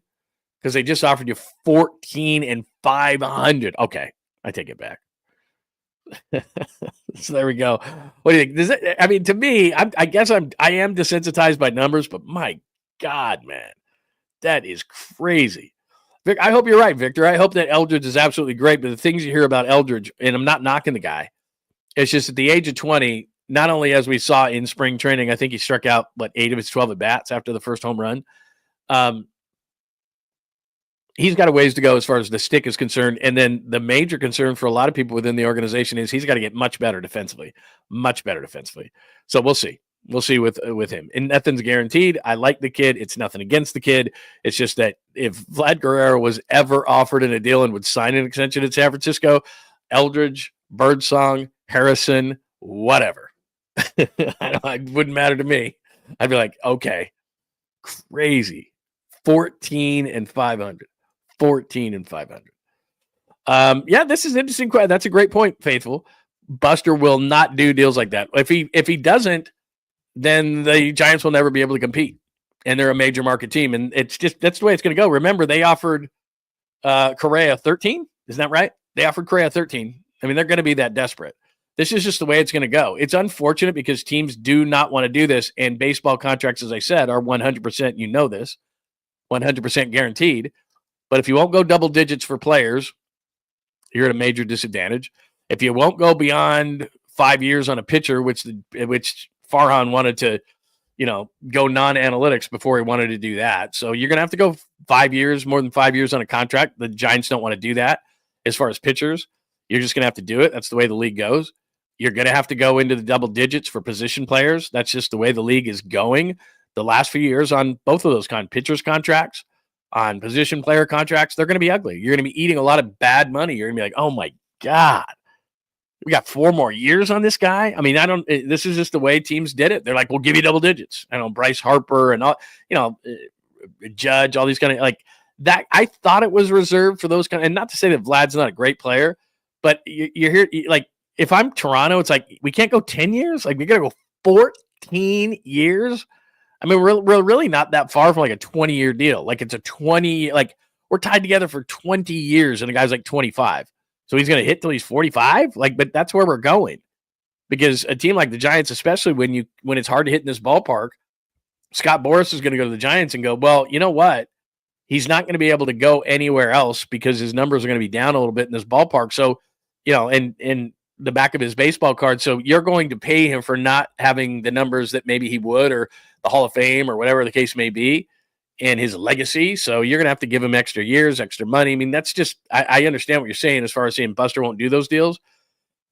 Because they just offered you 14 and 500. Okay, I take it back. So there we go. What do you think? To me, I guess I am desensitized by numbers, but my God, man, that is crazy. Vic, I hope you're right, Victor. I hope that Eldridge is absolutely great, but the things you hear about Eldridge, and I'm not knocking the guy, it's just at the age of 20, not only as we saw in spring training, I think he struck out, 8 of his 12 at-bats after the first home run. He's got a ways to go as far as the stick is concerned. And then the major concern for a lot of people within the organization is he's got to get much better defensively. So we'll see. We'll see with him. And nothing's guaranteed. I like the kid. It's nothing against the kid. It's just that if Vlad Guerrero was ever offered in a deal and would sign an extension at San Francisco, Eldridge, Birdsong, Harrison, whatever. It wouldn't matter to me. I'd be like, okay, crazy. 14 and 500. 14 and 500. This is interesting. That's a great point, Faithful. Buster will not do deals like that. If he doesn't, then the Giants will never be able to compete. And they're a major market team. And that's the way it's going to go. Remember, they offered Correa 13. Isn't that right? They offered Correa 13. I mean, they're going to be that desperate. This is just the way it's going to go. It's unfortunate because teams do not want to do this. And baseball contracts, as I said, are 100%, 100% guaranteed. But if you won't go double digits for players, you're at a major disadvantage. If you won't go beyond 5 years on a pitcher, which Farhan wanted to, go non-analytics before he wanted to do that. So you're going to have to go 5 years, more than 5 years on a contract. The Giants don't want to do that as far as pitchers. You're just going to have to do it. That's the way the league goes. You're going to have to go into the double digits for position players. That's just the way the league is going. The last few years on both of those pitchers contracts, on position player contracts, they're going to be ugly. You're going to be eating a lot of bad money. You're going to be like, oh my God, we got 4 more years on this guy. I mean, this is just the way teams did it. They're like, we'll give you double digits. Bryce Harper and all, Judge, all these kind of like that. I thought it was reserved for those and not to say that Vlad's not a great player, but you're here, like, if I'm Toronto, it's like, we can't go 10 years. Like, we got to go 14 years. I mean, we're really not that far from like a 20-year deal. Like, it's a 20, like, we're tied together for 20 years and the guy's like 25. So he's going to hit till he's 45. Like, but that's where we're going, because a team like the Giants, especially when it's hard to hit in this ballpark, Scott Boras is going to go to the Giants and go, well, you know what? He's not going to be able to go anywhere else because his numbers are going to be down a little bit in this ballpark. So, and the back of his baseball card. So you're going to pay him for not having the numbers that maybe he would, or the Hall of Fame, or whatever the case may be, and his legacy. So you're going to have to give him extra years, extra money. I mean, that's just, I understand what you're saying as far as saying Buster won't do those deals.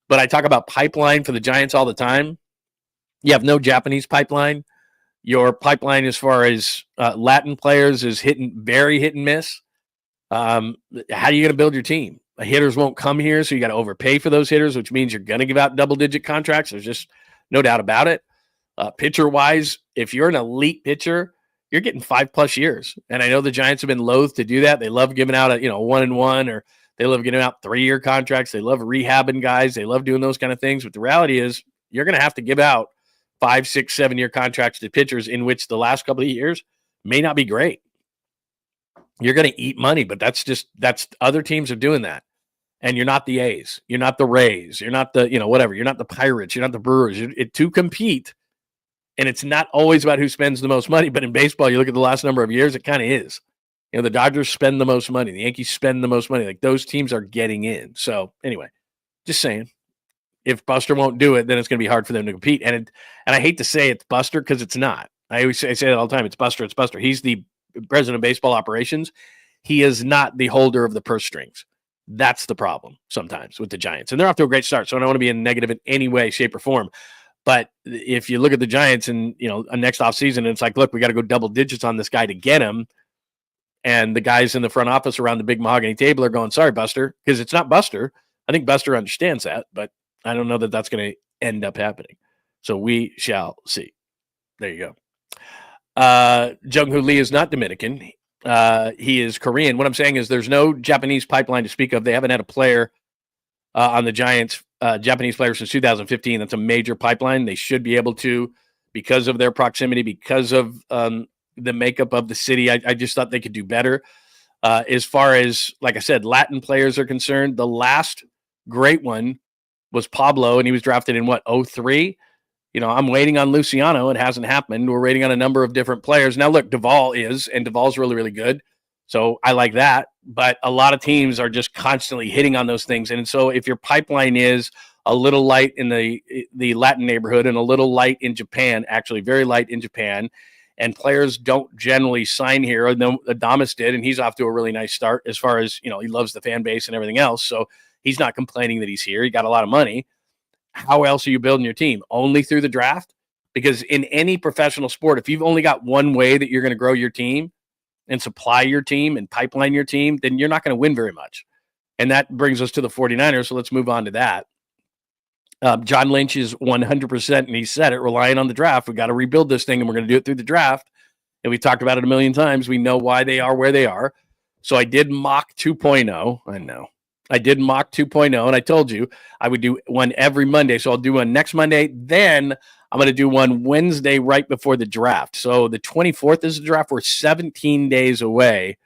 But I talk about pipeline for the Giants all the time. You have no Japanese pipeline. Your pipeline as far as Latin players is very hit and miss. How are you going to build your team? Hitters won't come here, so you got to overpay for those hitters, which means you're going to give out double-digit contracts. There's just no doubt about it. Pitcher-wise, if you're an elite pitcher, you're getting 5+ years. And I know the Giants have been loath to do that. They love giving out a 1-and-1, or they love giving out 3-year contracts. They love rehabbing guys. They love doing those kind of things. But the reality is you're going to have to give out 5, 6, 7-year contracts to pitchers in which the last couple of years may not be great. You're going to eat money, but that's other teams are doing that. And you're not the A's. You're not the Rays. You're not the, whatever. You're not the Pirates. You're not the Brewers. To compete, and it's not always about who spends the most money, but in baseball, you look at the last number of years, it kind of is. The Dodgers spend the most money. The Yankees spend the most money. Like, those teams are getting in. So anyway, just saying, if Buster won't do it, then it's going to be hard for them to compete. And I hate to say it's Buster, because it's not. I say it all the time. It's Buster. It's Buster. He's the president of baseball operations. He is not the holder of the purse strings. That's the problem sometimes with the Giants. And they're off to a great start, so I don't want to be in negative in any way, shape, or form. But if you look at the Giants and, next offseason, it's like, look, we got to go double digits on this guy to get him. And the guys in the front office around the big mahogany table are going, sorry, Buster, because it's not Buster. I think Buster understands that, but I don't know that that's going to end up happening. So we shall see. There you go. 𝐿 Lee is not Dominican. He is Korean. What I'm saying is there's no Japanese pipeline to speak of. They haven't had a player on the Giants, Japanese player, since 2015. That's a major pipeline. They should be able to, because of their proximity, because of the makeup of the city. I just thought they could do better. As far as, like I said, Latin players are concerned, the last great one was Pablo, and he was drafted in, 2003? I'm waiting on Luciano. It hasn't happened. We're waiting on a number of different players. Now, look, Duvall's really, really good. So I like that. But a lot of teams are just constantly hitting on those things. And so if your pipeline is a little light in the Latin neighborhood and a little light in Japan, actually very light in Japan, and players don't generally sign here. Adames did, and he's off to a really nice start as far as, he loves the fan base and everything else. So he's not complaining that he's here. He got a lot of money. How else are you building your team? Only through the draft? Because in any professional sport, if you've only got one way that you're going to grow your team and supply your team and pipeline your team, then you're not going to win very much. And that brings us to the 49ers. So let's move on to that. John Lynch is 100%, and he said it, relying on the draft. We got to rebuild this thing, and we're going to do it through the draft. And we talked about it a million times. We know why they are where they are. So I did mock 2.0. I know. I did mock 2.0, and I told you I would do one every Monday. So I'll do one next Monday. Then I'm going to do one Wednesday right before the draft. So the 24th is the draft. We're 17 days away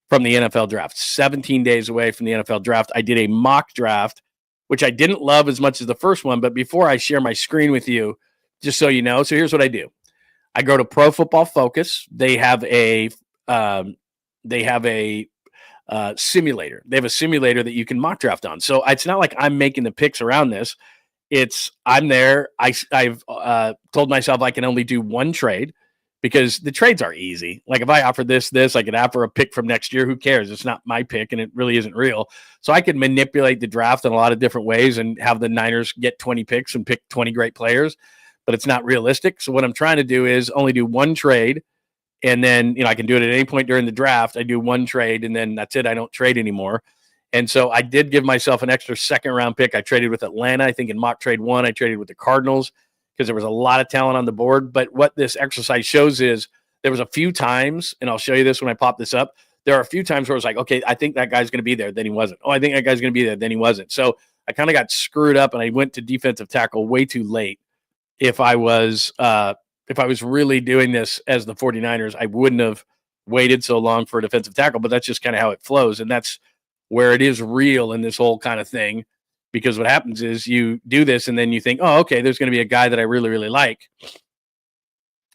from the NFL draft. 17 days away from the NFL draft. I did a mock draft, which I didn't love as much as the first one. But before I share my screen with you, just so you know, so here's what I do. I go to Pro Football Focus. They have a simulator. They have a simulator that you can mock draft on. So it's not like I'm making the picks around this. I'm there. I've told myself I can only do one trade because the trades are easy. Like if I offer this, I could offer a pick from next year. Who cares? It's not my pick and it really isn't real. So I could manipulate the draft in a lot of different ways and have the Niners get 20 picks and pick 20 great players, but it's not realistic. So what I'm trying to do is only do one trade. And then, I can do it at any point during the draft. I do one trade and then that's it. I don't trade anymore. And so I did give myself an extra second round pick. I traded with Atlanta. I think in mock trade 1, I traded with the Cardinals because there was a lot of talent on the board. But what this exercise shows is there was a few times, and I'll show you this when I pop this up. There are a few times where I was like, okay, I think that guy's going to be there. Then he wasn't. Oh, I think that guy's going to be there. Then he wasn't. So I kind of got screwed up and I went to defensive tackle way too late. If I was really doing this as the 49ers, I wouldn't have waited so long for a defensive tackle, but that's just kind of how it flows. And that's where it is real in this whole kind of thing, because what happens is you do this and then you think, oh, okay, there's going to be a guy that I really, really like.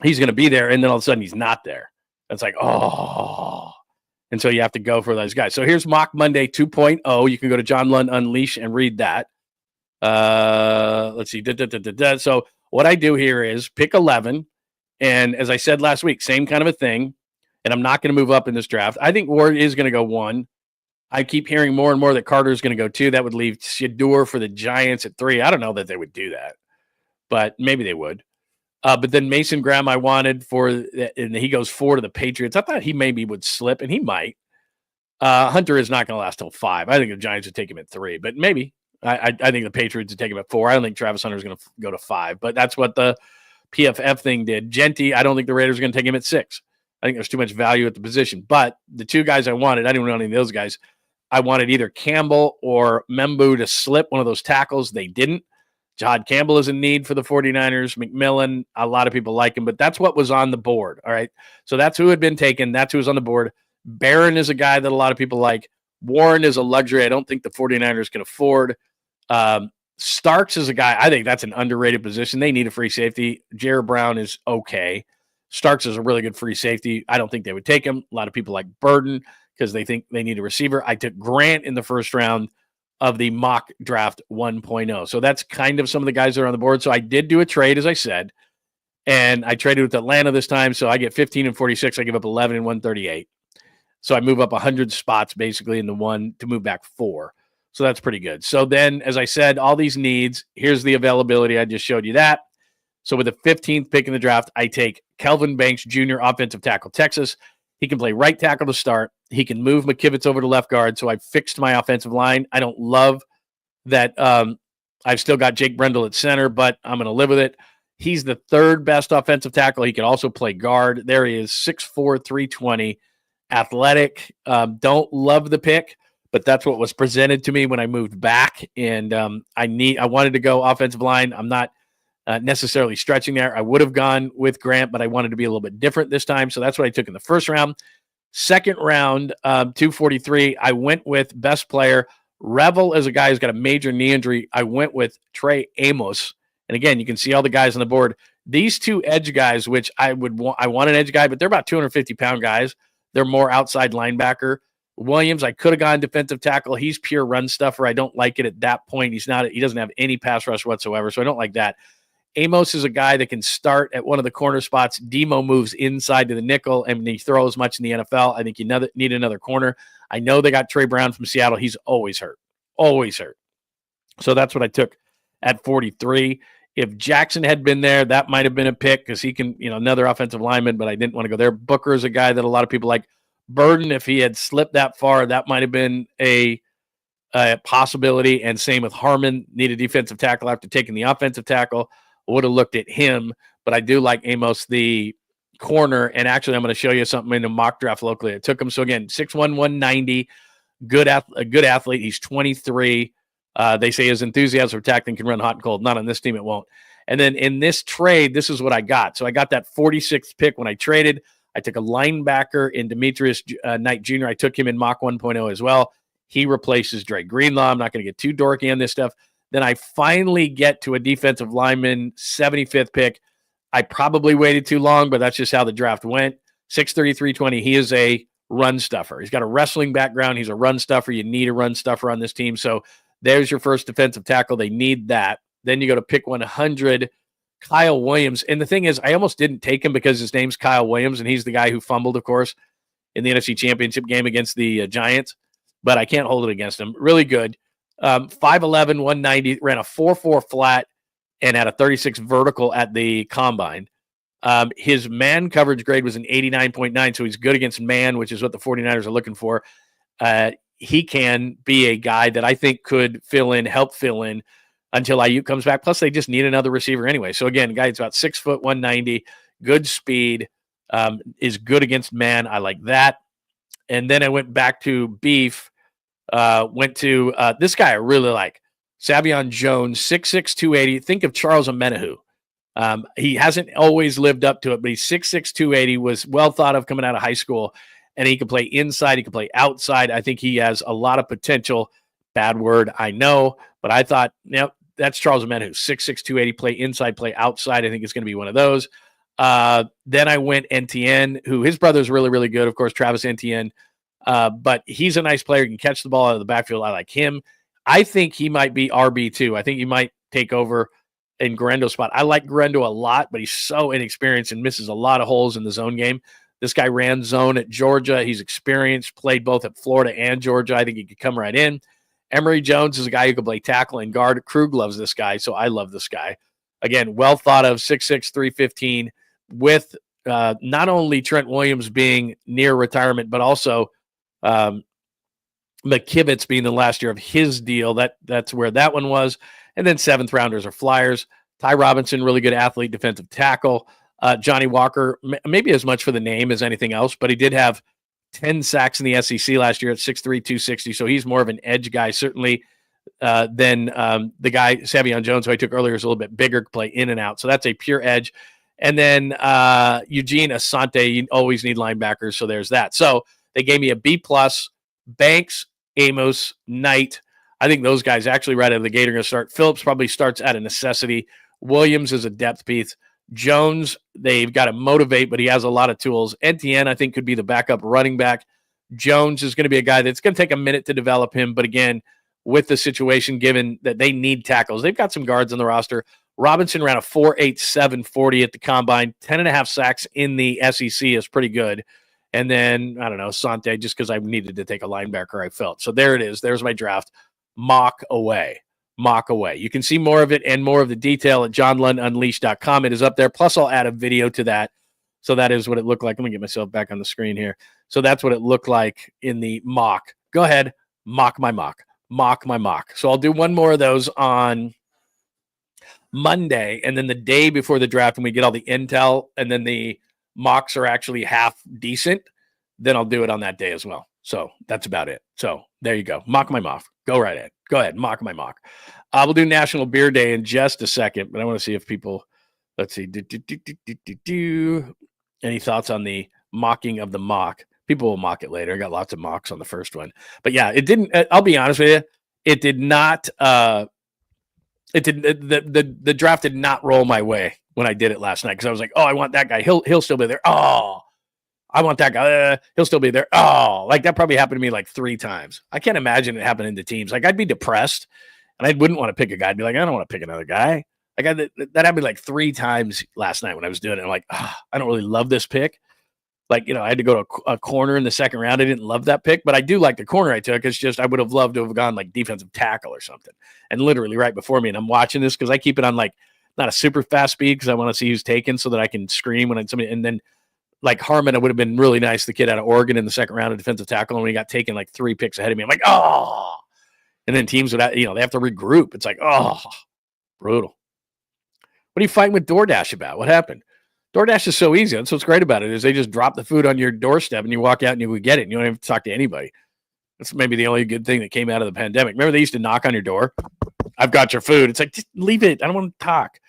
He's going to be there. And then all of a sudden he's not there. That's like, oh. And so you have to go for those guys. So here's Mock Monday 2.0. You can go to John Lund Unleash and read that. Let's see. So what I do here is pick 11. And as I said last week, same kind of a thing. And I'm not going to move up in this draft. I think Ward is going to go 1. I keep hearing more and more that Carter is going to go 2. That would leave Shedeur for the Giants at 3. I don't know that they would do that, but maybe they would. But then Mason Graham I wanted and he goes 4 to the Patriots. I thought he maybe would slip, and he might. Hunter is not going to last till 5. I think the Giants would take him at 3, but maybe. I think the Patriots would take him at 4. I don't think Travis Hunter is going to go to 5, but that's what the PFF thing did. Genty, I don't think the Raiders are going to take him at 6. I think there's too much value at the position. But the 2 guys I wanted, I didn't want any of those guys. I wanted either Campbell or Membu to slip one of those tackles. They didn't. Jahad Campbell is in need for the 49ers. McMillan, a lot of people like him, but that's what was on the board. All right. So that's who had been taken. That's who was on the board. Barron is a guy that a lot of people like. Warren is a luxury I don't think the 49ers can afford. Starks is a guy, I think that's an underrated position. They need a free safety. Jared Brown is okay. Starks is a really good free safety. I don't think they would take him. A lot of people like Burden because they think they need a receiver. I took Grant in the first round of the mock draft 1.0. So that's kind of some of the guys that are on the board. So I did do a trade, as I said, and I traded with Atlanta this time. So I get 15 and 46. I give up 11 and 138. So I move up 100 spots basically in the one to move back 4. So that's pretty good. So then, as I said, all these needs, here's the availability. I just showed you that. So with the 15th pick in the draft, I take Kelvin Banks Jr., offensive tackle, Texas. He can play right tackle to start. He can move McKivitz over to left guard. So I fixed my offensive line. I don't love that I've still got Jake Brendel at center, but I'm going to live with it. He's the 3rd best offensive tackle. He can also play guard. There he is, 6'4", 320, athletic. Don't love the pick, but that's what was presented to me when I moved back. And I wanted to go offensive line. I'm not necessarily stretching there. I would have gone with Grant, but I wanted to be a little bit different this time. So that's what I took in the first round. Second round, 243, I went with best player. Revel is a guy who's got a major knee injury. I went with Trey Amos. And again, you can see all the guys on the board. These 2 edge guys, which I want an edge guy, but they're about 250-pound guys. They're more outside linebacker. Williams, I could have gone defensive tackle. He's pure run stuffer. I don't like it at that point. He doesn't have any pass rush whatsoever, so I don't like that. Amos is a guy that can start at one of the corner spots. Demo moves inside to the nickel, and he throws much in the NFL. I think you need another corner. I know they got Trey Brown from Seattle. He's always hurt. Always hurt. So that's what I took at 43. If Jackson had been there, that might have been a pick because he can, another offensive lineman, but I didn't want to go there. Booker is a guy that a lot of people like. Burden, if he had slipped that far, that might have been a possibility. And same with Harmon, need a defensive tackle after taking the offensive tackle. I would have looked at him, but I do like Amos, the corner. And actually, I'm going to show you something in the mock draft locally. I took him. So again, 6'1", 190, a good athlete. He's 23. They say his enthusiasm for tackling can run hot and cold. Not on this team, it won't. And then in this trade, this is what I got. So I got that 46th pick when I traded. I took a linebacker in Demetrius Knight Jr. I took him in Mock 1.0 as well. He replaces Dre Greenlaw. I'm not going to get too dorky on this stuff. Then I finally get to a defensive lineman, 75th pick. I probably waited too long, but that's just how the draft went. 6'3", 320. He is a run stuffer. He's got a wrestling background. He's a run stuffer. You need a run stuffer on this team. So there's your first defensive tackle. They need that. Then you go to pick 100. Kyle Williams. And the thing is, I almost didn't take him because his name's Kyle Williams, and he's the guy who fumbled, of course, in the NFC Championship game against the Giants. But I can't hold it against him. Really good. 5'11", 190, ran a 4.4 flat, and had a 36 vertical at the combine. His man coverage grade was an 89.9, so he's good against man, which is what the 49ers are looking for. He can be a guy that I think could help fill in until Ayuk comes back. Plus, they just need another receiver anyway. So, again, guy's about 6 foot, 190, good speed, is good against man. I like that. And then I went back to beef, went to this guy I really like, Savion Jones, 6'6", 280. Think of Charles Omenihu. He hasn't always lived up to it, but he's 6'6", 280, was well thought of coming out of high school, and he can play inside, he can play outside. I think he has a lot of potential. Bad word, I know, but I thought, that's Charles Omenihu, 6'6", 280, play inside, play outside. I think it's going to be one of those. Then I went Etienne, who his brother's really, really good, of course, Travis Etienne, but he's a nice player, he can catch the ball out of the backfield. I like him. I think he might be RB2. I think he might take over in Guarendo's spot. I like Guarendo a lot, but he's so inexperienced and misses a lot of holes in the zone game. This guy ran zone at Georgia. He's experienced, played both at Florida and Georgia. I think he could come right in. Emory Jones is a guy who can play tackle and guard. Krug loves this guy, so I love this guy. Again, well thought of, 6'6", 315, with not only Trent Williams being near retirement, but also 𝐬𝐻𝐫𝐠𝐞 being the last year of his deal. That's where that one was. And then 7th rounders are Flyers. Ty Robinson, really good athlete, defensive tackle. Johnny Walker, maybe as much for the name as anything else, but he did have 10 sacks in the SEC last year at 6'3", 260. So he's more of an edge guy, certainly, than the guy, 𝐸 Jones, who I took earlier, is a little bit bigger, play in and out. So that's a pure edge. And then Eugene Asante, you always need linebackers, so there's that. So they gave me a B+. Banks, Amos, Knight. I think those guys actually right out of the gate are going to start. Phillips probably starts at a necessity. Williams is a depth piece. Jones, they've got to motivate, but he has a lot of tools. Etienne, I think, could be the backup running back. Jones is going to be a guy that's going to take a minute to develop him, but again, with the situation given that they need tackles, they've got some guards on the roster. Robinson ran a 4.87 40 at the combine. 10.5 sacks in the SEC is pretty good. And then, I don't know, Sante, just because I needed to take a linebacker, I felt. So there it is. There's my draft. Mock away. Mock away. You can see more of it and more of the detail at johnlundunleashed.com. It is up there. Plus, I'll add a video to that. So that is what it looked like. Let me get myself back on the screen here. So that's what it looked like in the mock. Go ahead. Mock my mock. Mock my mock. So I'll do one more of those on Monday, and then the day before the draft, when we get all the intel and then the mocks are actually half decent, then I'll do it on that day as well. So that's about it. So there you go. Mock my mock. Go right ahead. Go ahead. Mock my mock. We'll do National Beer Day in just a second, but I want to see if people, let's see. Any thoughts on the mocking of the mock? People will mock it later. I got lots of mocks on the first one. But yeah, it didn't, I'll be honest with you, it did not, the draft did not roll my way when I did it last night, because I was like, oh, I want that guy. He'll still be there. Oh, I want that guy. He'll still be there. Oh, like that probably happened to me like 3 times. I can't imagine it happening to teams. Like I'd be depressed and I wouldn't want to pick a guy. I'd be like, I don't want to pick another guy. Like that happened like 3 times last night when I was doing it. I'm like, I don't really love this pick. Like, I had to go to a corner in the second round. I didn't love that pick, but I do like the corner I took. It's just I would have loved to have gone like defensive tackle or something. And literally right before me, and I'm watching this because I keep it on like not a super fast speed because I want to see who's taken so that I can scream when somebody. And then like Harmon, it would have been really nice, the kid out of Oregon in the second round of defensive tackle, and when he got taken like 3 picks ahead of me, I'm like, oh. And then teams would, they have to regroup. It's like, oh, brutal. What are you fighting with DoorDash about? What happened? DoorDash is so easy. That's what's great about it, is they just drop the food on your doorstep and you walk out and you would get it. And you don't have to talk to anybody. That's maybe the only good thing that came out of the pandemic. Remember they used to knock on your door? I've got your food. It's like, just leave it. I don't want to talk.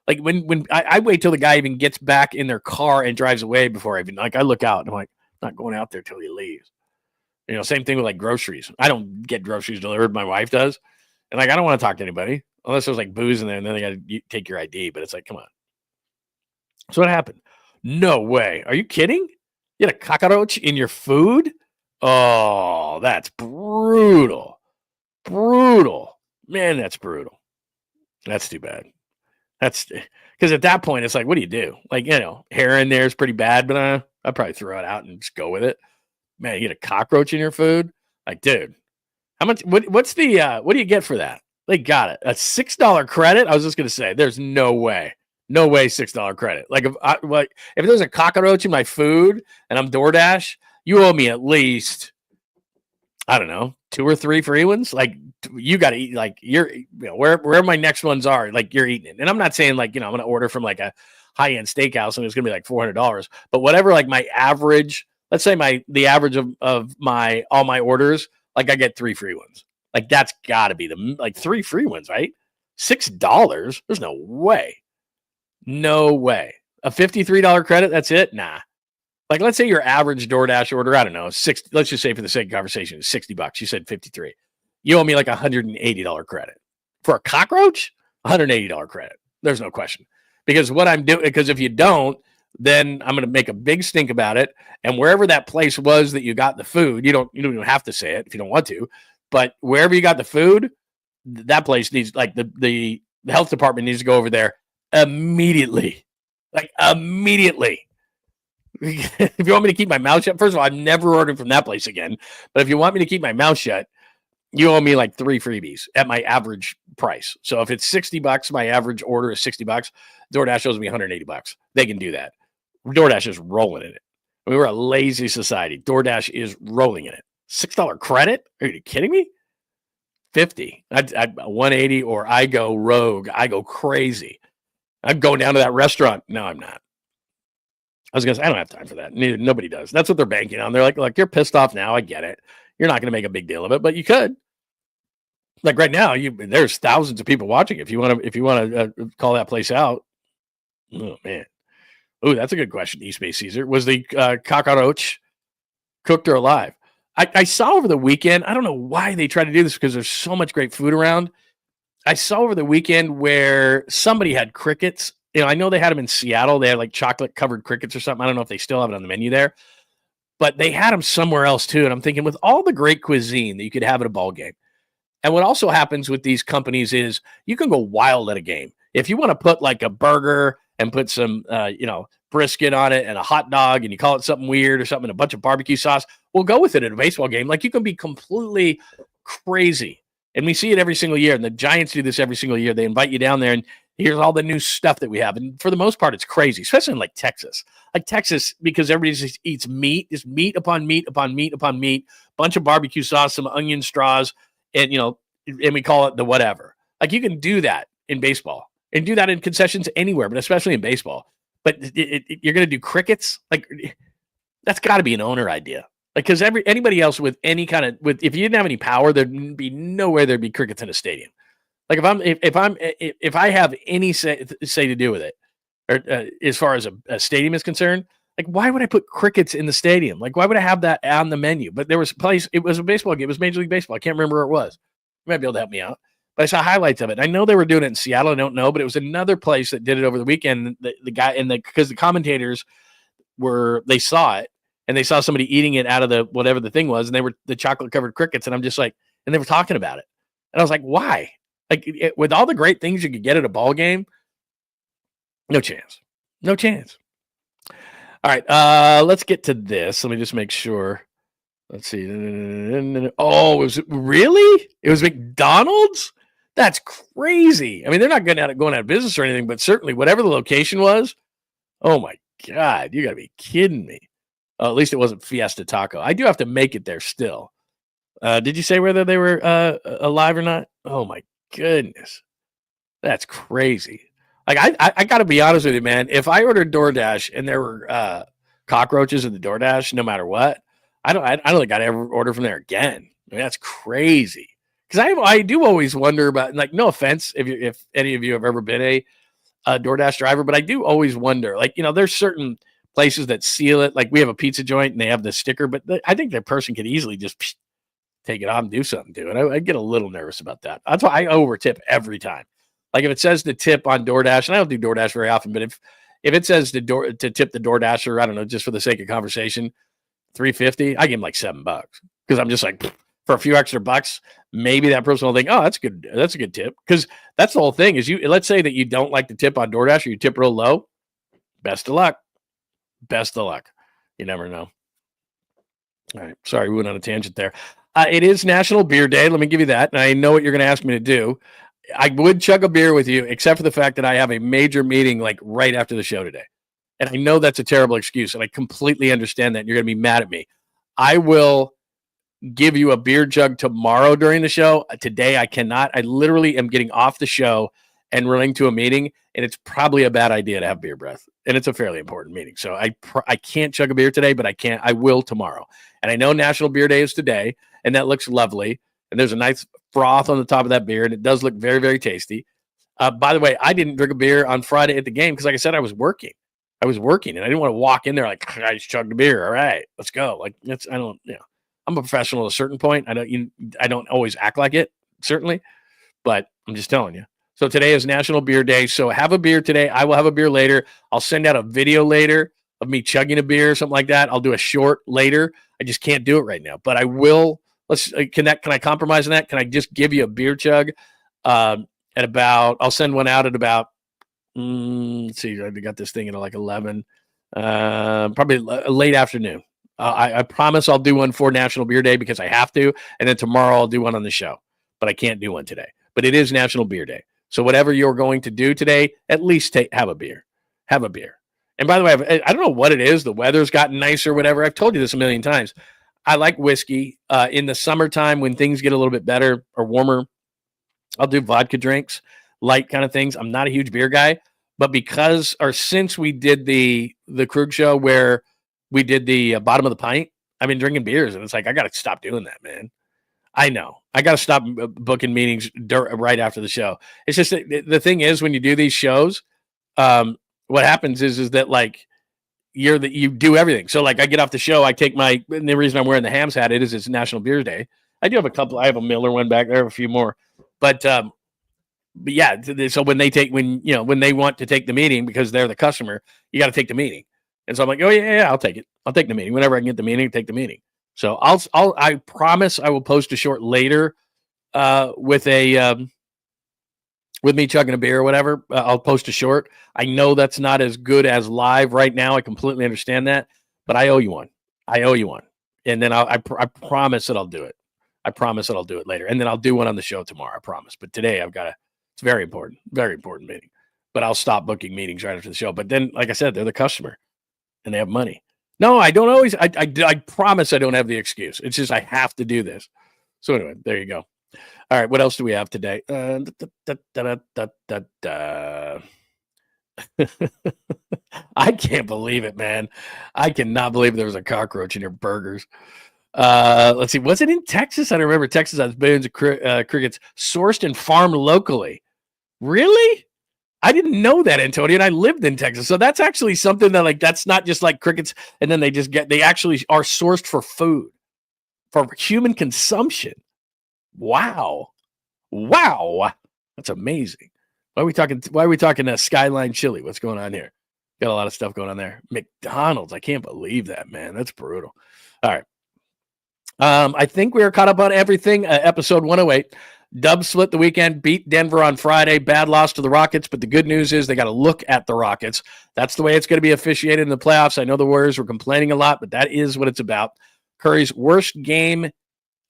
Like when I wait till the guy even gets back in their car and drives away before I even, like, I look out and I'm like, I'm not going out there till he leaves. Same thing with like groceries. I don't get groceries delivered. My wife does. And like, I don't want to talk to anybody unless there's like booze in there and then they got to take your ID. But it's like, come on. So what happened? No way. Are you kidding? You had a cockroach in your food? Oh, that's brutal. Brutal. Man, that's brutal. That's too bad. That's because at that point, it's like, what do you do? Like, hair in there is pretty bad, but I'd probably throw it out and just go with it. Man, you get a cockroach in your food? Like, dude, how much? What's the, what do you get for that? They got it. A $6 credit? I was just going to say, there's no way. No way, $6 credit. Like if there's a cockroach in my food and I'm DoorDash, you owe me at least, I don't know, 2 or 3 free ones. Like you got to eat. Like where my next ones are. Like you're eating it. And I'm not saying like I'm going to order from like a high end steakhouse and it's going to be like $400. But whatever, like my average, let's say the average of all my orders, like I get 3 free ones. Like that's got to be like 3 free ones, right? $6. There's no way. No way. A $53 credit, that's it? Nah. Like, let's say your average DoorDash order, I don't know, let's just say for the sake of conversation, is $60. You said 53. You owe me like $180 credit. For a cockroach, $180 credit. There's no question. Because what I'm doing, because if you don't, then I'm going to make a big stink about it. And wherever that place was that you got the food, you don't even have to say it if you don't want to, but wherever you got the food, that place needs, like the health department needs to go over there immediately. Like immediately. If you want me to keep my mouth shut, first of all, I've never ordered from that place again. But if you want me to keep my mouth shut, you owe me like 3 freebies at my average price. So if it's $60, my average order is $60. DoorDash owes me $180. They can do that. DoorDash is rolling in it. We're a lazy society. DoorDash is rolling in it. $6 credit? Are you kidding me? 50. I'd 180, or I go rogue. I go crazy. I'm going down to that restaurant. No, I'm not. I was going to say, I don't have time for that. Nobody does. That's what they're banking on. They're like, look, you're pissed off now. I get it. You're not going to make a big deal of it, but you could. Like right now, there's thousands of people watching. If you want to call that place out. Oh, man. Oh, that's a good question, East Bay Caesar. Was the 𝐾𝐨𝐧'𝐭 cooked or alive? I saw over the weekend, I don't know why they try to do this because there's so much great food around. I saw over the weekend where somebody had crickets. I know they had them in Seattle. They had like chocolate covered crickets or something. I don't know if they still have it on the menu there, but they had them somewhere else too. And I'm thinking, with all the great cuisine that you could have at a ball game, and what also happens with these companies is you can go wild at a game. If you want to put like a burger and put some, brisket on it and a hot dog, and you call it something weird or something, and a bunch of barbecue sauce, we'll go with it at a baseball game. Like, you can be completely crazy. And we see it every single year. And the Giants do this every single year. They invite you down there, and here's all the new stuff that we have. And for the most part, it's crazy, especially in like Texas. Like Texas, because everybody just eats meat, just meat upon meat upon meat upon meat, bunch of barbecue sauce, some onion straws, and, and we call it the whatever. Like, you can do that in baseball and do that in concessions anywhere, but especially in baseball. But you're going to do crickets? Like, that's got to be an owner idea. Like, because anybody else with any kind of, if you didn't have any power, there'd be nowhere there'd be crickets in a stadium. Like, if I have any say to do with it, or as far as a stadium is concerned, like, why would I put crickets in the stadium? Like, why would I have that on the menu? But there was a place, it was a baseball game, it was Major League Baseball. I can't remember where it was. You might be able to help me out. But I saw highlights of it. I know they were doing it in Seattle. I don't know, but it was another place that did it over the weekend. The guy, because the commentators they saw it, and they saw somebody eating it out of the whatever the thing was, and they were the chocolate covered crickets. And I'm just like, and they were talking about it, and I was like, why? Like, with all the great things you could get at a ball game, no chance. All right, let's get to this. Let me just make sure. Let's see. Oh, was it really? It was McDonald's? That's crazy. I mean, they're not going out of business or anything, but certainly whatever the location was, oh my God, you got to be kidding me. Oh, at least it wasn't Fiesta Taco. I do have to make it there still. Did you say whether they were alive or not? Oh my goodness. That's crazy. Like, I got to be honest with you, man. If I ordered DoorDash and there were cockroaches in the DoorDash, no matter what, I don't think I'd ever order from there again. I mean, that's crazy. Because I do always wonder about, like, no offense if any of you have ever been a DoorDash driver, but I do always wonder, like, there's certain places that seal it. Like, we have a pizza joint and they have the sticker, but I think that person could easily just take it off and do something to it. I get a little nervous about that. That's why I over tip every time. Like, if it says to tip on DoorDash, and I don't do DoorDash very often, but if it says to tip the DoorDasher, I don't know, just for the sake of conversation, $3.50, I give him like $7 because I'm just like, for a few extra bucks, maybe that person will think, oh, that's good. That's a good tip. Because that's the whole thing is let's say that you don't like the tip on DoorDash or you tip real low. Best of luck. You never know. All right. Sorry, we went on a tangent there. It is National Beer Day. Let me give you that. And I know what you're going to ask me to do. I would chug a beer with you, except for the fact that I have a major meeting like right after the show today. And I know that's a terrible excuse, and I completely understand that. And you're going to be mad at me. I will give you a beer jug tomorrow during the show. Today, I cannot. I literally am getting off the show and running to a meeting, and it's probably a bad idea to have beer breath. And it's a fairly important meeting. So I can't chug a beer today, but I will tomorrow. And I know National Beer Day is today, and that looks lovely. And there's a nice froth on the top of that beer, and it does look very, very tasty. By the way, I didn't drink a beer on Friday at the game because, like I said, I was working, and I didn't want to walk in there like, I just chugged a beer. All right, let's go. Like, I'm a professional at a certain point. I don't always act like it, certainly, but I'm just telling you. So today is National Beer Day. So have a beer today. I will have a beer later. I'll send out a video later of me chugging a beer or something like that. I'll do a short later. I just can't do it right now, but I will. Can I compromise on that? Can I just give you a beer chug at about, I'll send one out at about, let's see, I got this thing at like 11, probably late afternoon. I promise I'll do one for National Beer Day because I have to. And then tomorrow I'll do one on the show, but I can't do one today. But it is National Beer Day. So whatever you're going to do today, at least have a beer. Have a beer. And by the way, I don't know what it is. The weather's gotten nicer, whatever. I've told you this a million times. I like whiskey. In the summertime when things get a little bit better or warmer, I'll do vodka drinks, light kind of things. I'm not a huge beer guy, but since we did the Krug show where we did the bottom of the pint, I've been drinking beers, and it's like, I got to stop doing that, man. I know. I got to stop booking meetings right after the show. It's just the thing is, when you do these shows, what happens is that like you do everything. So like I get off the show, I take and the reason I'm wearing the Hams hat is it's National Beer Day. I do have a couple. I have a Miller one back there, I have a few more, but yeah. So when they want to take the meeting because they're the customer, you got to take the meeting. And so I'm like, oh yeah, I'll take it. I'll take the meeting whenever I can get the meeting. Take the meeting. So I promise I will post a short later with me chugging a beer or whatever. I'll post a short. I know that's not as good as live right now. I completely understand that, but I owe you one. And then I promise that I'll do it. I promise that I'll do it later. And then I'll do one on the show tomorrow. I promise. But today it's very important meeting. But I'll stop booking meetings right after the show. But then, like I said, they're the customer and they have money. No, I don't always. I promise I don't have the excuse. It's just I have to do this. So anyway, there you go. All right, what else do we have today? I can't believe it, man. I cannot believe there was a cockroach in your burgers. Let's see. Was it in Texas? I don't remember. Texas has billions of crickets sourced and farmed locally. Really? I didn't know that, Antonio, and I lived in Texas. So that's actually something that that's not just like crickets and then they actually are sourced for food, for human consumption. Wow. That's amazing. Why are we talking Skyline Chili? What's going on here? Got a lot of stuff going on there. McDonald's. I can't believe that, man. That's brutal. All right. I think we are caught up on everything. Episode 108. Dubs split the weekend, beat Denver on Friday. Bad loss to the Rockets, but the good news is they got to look at the Rockets. That's the way it's going to be officiated in the playoffs. I know the Warriors were complaining a lot, but that is what it's about. Curry's worst game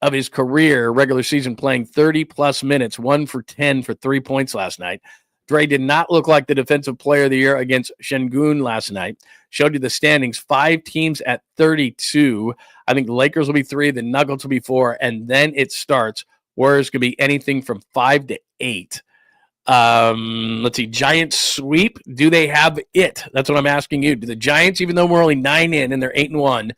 of his career, regular season, playing 30-plus minutes, 1 for 10 for 3 points last night. Dre did not look like the defensive player of the year against 𝐮𝐬𝐿 last night. Showed you the standings, 5 teams at 32. I think the Lakers will be 3, the Nuggets will be 4, and then it starts. Warriors could be anything from 5 to 8. Let's see. Giants sweep. Do they have it? That's what I'm asking you. Do the Giants, even though we're only 9 in and they're 8-1,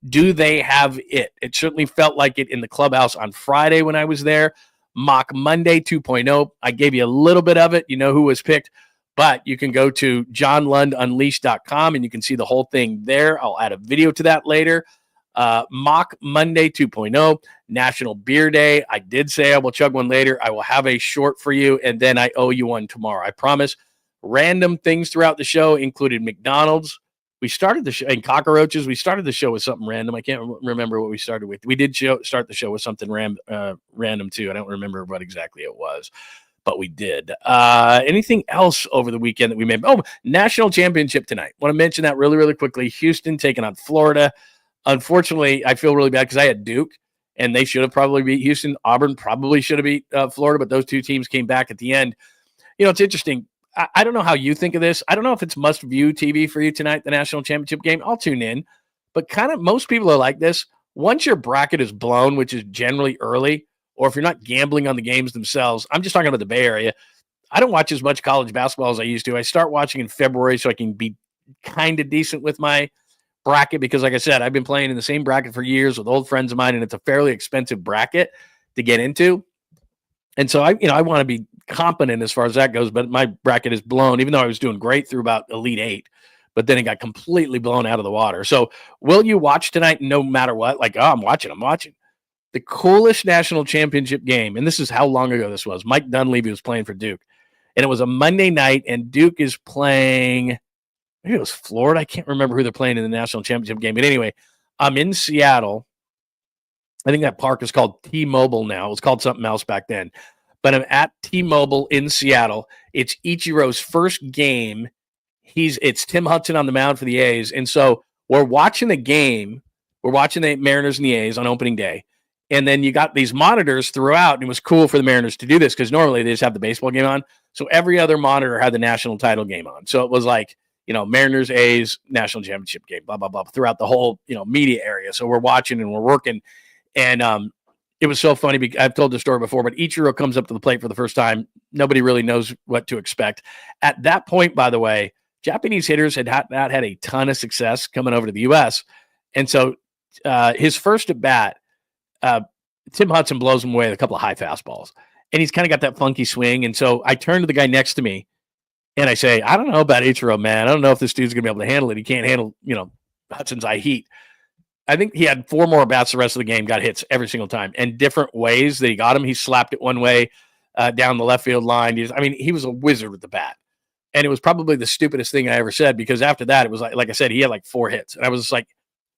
do they have it? It certainly felt like it in the clubhouse on Friday when I was there. Mock Monday 2.0. I gave you a little bit of it. You know who was picked, but you can go to johnlundunleashed.com and you can see the whole thing there. I'll add a video to that later. Mock Monday 2.0, National Beer Day. I did say I will chug one later. I will have a short for you, and then I owe you one tomorrow. I promise. Random things throughout the show included McDonald's. We started the show, and cockroaches. We started the show with something random. I can't remember what we started with. We did start the show with something random, too. I don't remember what exactly it was, but we did. Anything else over the weekend that we made? Oh, national championship tonight. Want to mention that really, really quickly. Houston taking on Florida. Unfortunately, I feel really bad because I had Duke, and they should have probably beat Houston. Auburn probably should have beat Florida, but those two teams came back at the end. You know, it's interesting. I don't know how you think of this. I don't know if it's must-view TV for you tonight, the national championship game. I'll tune in. But kind of most people are like this. Once your bracket is blown, which is generally early, or if you're not gambling on the games themselves, I'm just talking about the Bay Area. I don't watch as much college basketball as I used to. I start watching in February so I can be kind of decent with my bracket because, like I said, I've been playing in the same bracket for years with old friends of mine, and it's a fairly expensive bracket to get into. And so I want to be competent as far as that goes, but my bracket is blown, even though I was doing great through about Elite 8, but then it got completely blown out of the water. So will you watch tonight no matter what? Like, oh, I'm watching. The coolest national championship game, and this is how long ago this was. Mike Dunleavy was playing for Duke, and it was a Monday night, and Duke is playing, maybe it was Florida. I can't remember who they're playing in the national championship game. But anyway, I'm in Seattle. I think that park is called T-Mobile now. It was called something else back then. But I'm at T-Mobile in Seattle. It's Ichiro's first game. It's Tim Hudson on the mound for the A's. And so we're watching the game. We're watching the Mariners and the A's on opening day. And then you got these monitors throughout. And it was cool for the Mariners to do this because normally they just have the baseball game on. So every other monitor had the national title game on. So it was like, Mariners, A's, national championship game, blah, blah, blah, throughout the whole, media area. So we're watching and we're working. And it was so funny because I've told the story before, but Ichiro comes up to the plate for the first time. Nobody really knows what to expect. At that point, by the way, Japanese hitters had not had a ton of success coming over to the U.S. And so his first at bat, Tim Hudson blows him away with a couple of high fastballs. And he's kind of got that funky swing. And so I turn to the guy next to me and I say, I don't know about Ichiro, man. I don't know if this dude's going to be able to handle it. He can't handle, Hudson's eye heat. I think he had 4 more bats the rest of the game, got hits every single time. And different ways that he got him. He slapped it one way down the left field line. He was a wizard with the bat. And it was probably the stupidest thing I ever said, because after that, it was like I said, he had like 4 hits. And I was just like,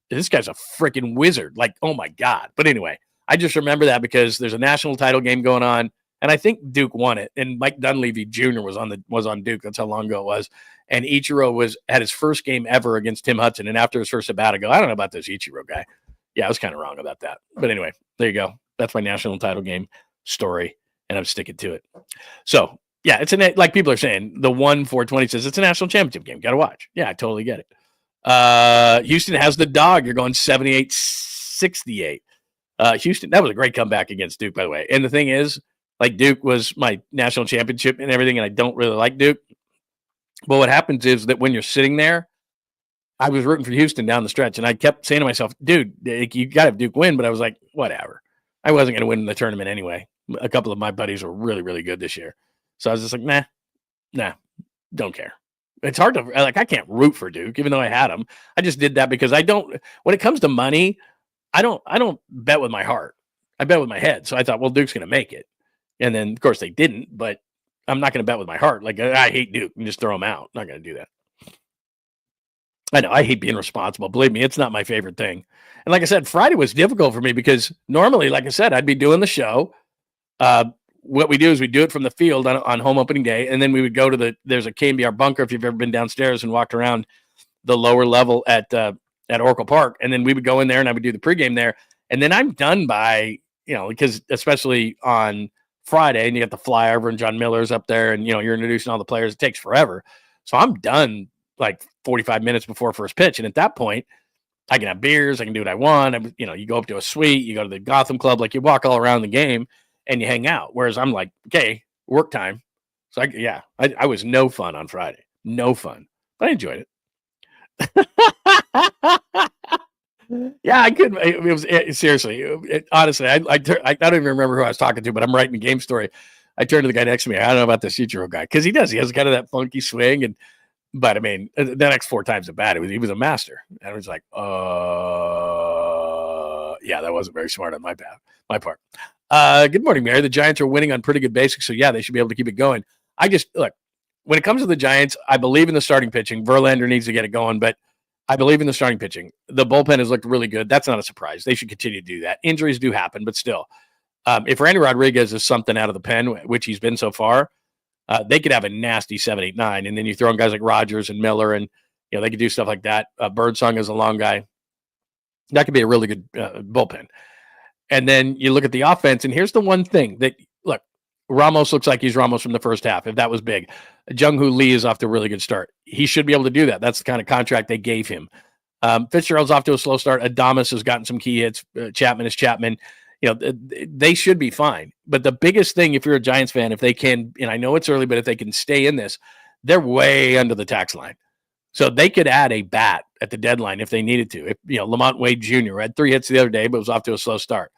this guy's a freaking wizard. Like, oh my God. But anyway, I just remember that because there's a national title game going on. And I think Duke won it. And Mike Dunleavy Jr. was on Duke. That's how long ago it was. And Ichiro had his first game ever against Tim Hudson. And after his first at bat, I go, I don't know about this Ichiro guy. Yeah, I was kind of wrong about that. But anyway, there you go. That's my national title game story. And I'm sticking to it. So, yeah, it's like people are saying, the 1-4-20 says it's a national championship game. Got to watch. Yeah, I totally get it. Houston has the dog. You're going 78-68. Houston, that was a great comeback against Duke, by the way. And the thing is, like, Duke was my national championship and everything, and I don't really like Duke. But what happens is that when you're sitting there, I was rooting for Houston down the stretch, and I kept saying to myself, dude, you got to have Duke win. But I was like, whatever. I wasn't going to win the tournament anyway. A couple of my buddies were really, really good this year. So I was just like, nah, don't care. It's hard to, I can't root for Duke, even though I had them. I just did that because when it comes to money, I don't bet with my heart. I bet with my head. So I thought, well, Duke's going to make it. And then, of course, they didn't, but I'm not going to bet with my heart. Like, I hate Duke and just throw them out. I'm not going to do that. I know, I hate being responsible. Believe me, it's not my favorite thing. And like I said, Friday was difficult for me because normally, like I said, I'd be doing the show. What we do is we do it from the field on home opening day, and then we would go to there's a KBR bunker if you've ever been downstairs and walked around the lower level at Oracle Park, and then we would go in there and I would do the pregame there, and then I'm done by, because especially on Friday, and you got the flyover and John Miller's up there, and you're introducing all the players. It takes forever, so I'm done like 45 minutes before first pitch, and at that point, I can have beers, I can do what I want. You go up to a suite, you go to the Gotham Club, like you walk all around the game and you hang out. Whereas I'm like, okay, work time. So I was no fun on Friday, no fun, but I enjoyed it. Yeah, I couldn't. It was seriously. Honestly, I don't even remember who I was talking to, but I'm writing a game story. I turned to the guy next to me. I don't know about this Ichiro guy because he does. He has kind of that funky swing, but I mean, the next 4 times at bat, he was a master. And I was like, yeah, that wasn't very smart on my part. Good morning, Mary. The Giants are winning on pretty good basics, so yeah, they should be able to keep it going. Look, when it comes to the Giants, I believe in the starting pitching. Verlander needs to get it going, but I believe in the starting pitching. The bullpen has looked really good. That's not a surprise. They should continue to do that. Injuries do happen, but still, if Randy Rodriguez is something out of the pen, which he's been so far, they could have a nasty 7, 8, 9. And then you throw in guys like Rogers and Miller, and they could do stuff like that. Birdsong is a long guy. That could be a really good bullpen. And then you look at the offense, and here's the one thing that, look, Ramos looks like he's Ramos from the first half, if that was big. Jung-Hoo Lee is off to a really good start. He should be able to do that. That's the kind of contract they gave him. Fitzgerald's off to a slow start. Adames has gotten some key hits. Chapman is Chapman. They should be fine. But the biggest thing, if you're a Giants fan, if they can, and I know it's early, but if they can stay in this, they're way under the tax line. So they could add a bat at the deadline if they needed to. If Lamont Wade Jr. had 3 hits the other day, but was off to a slow start.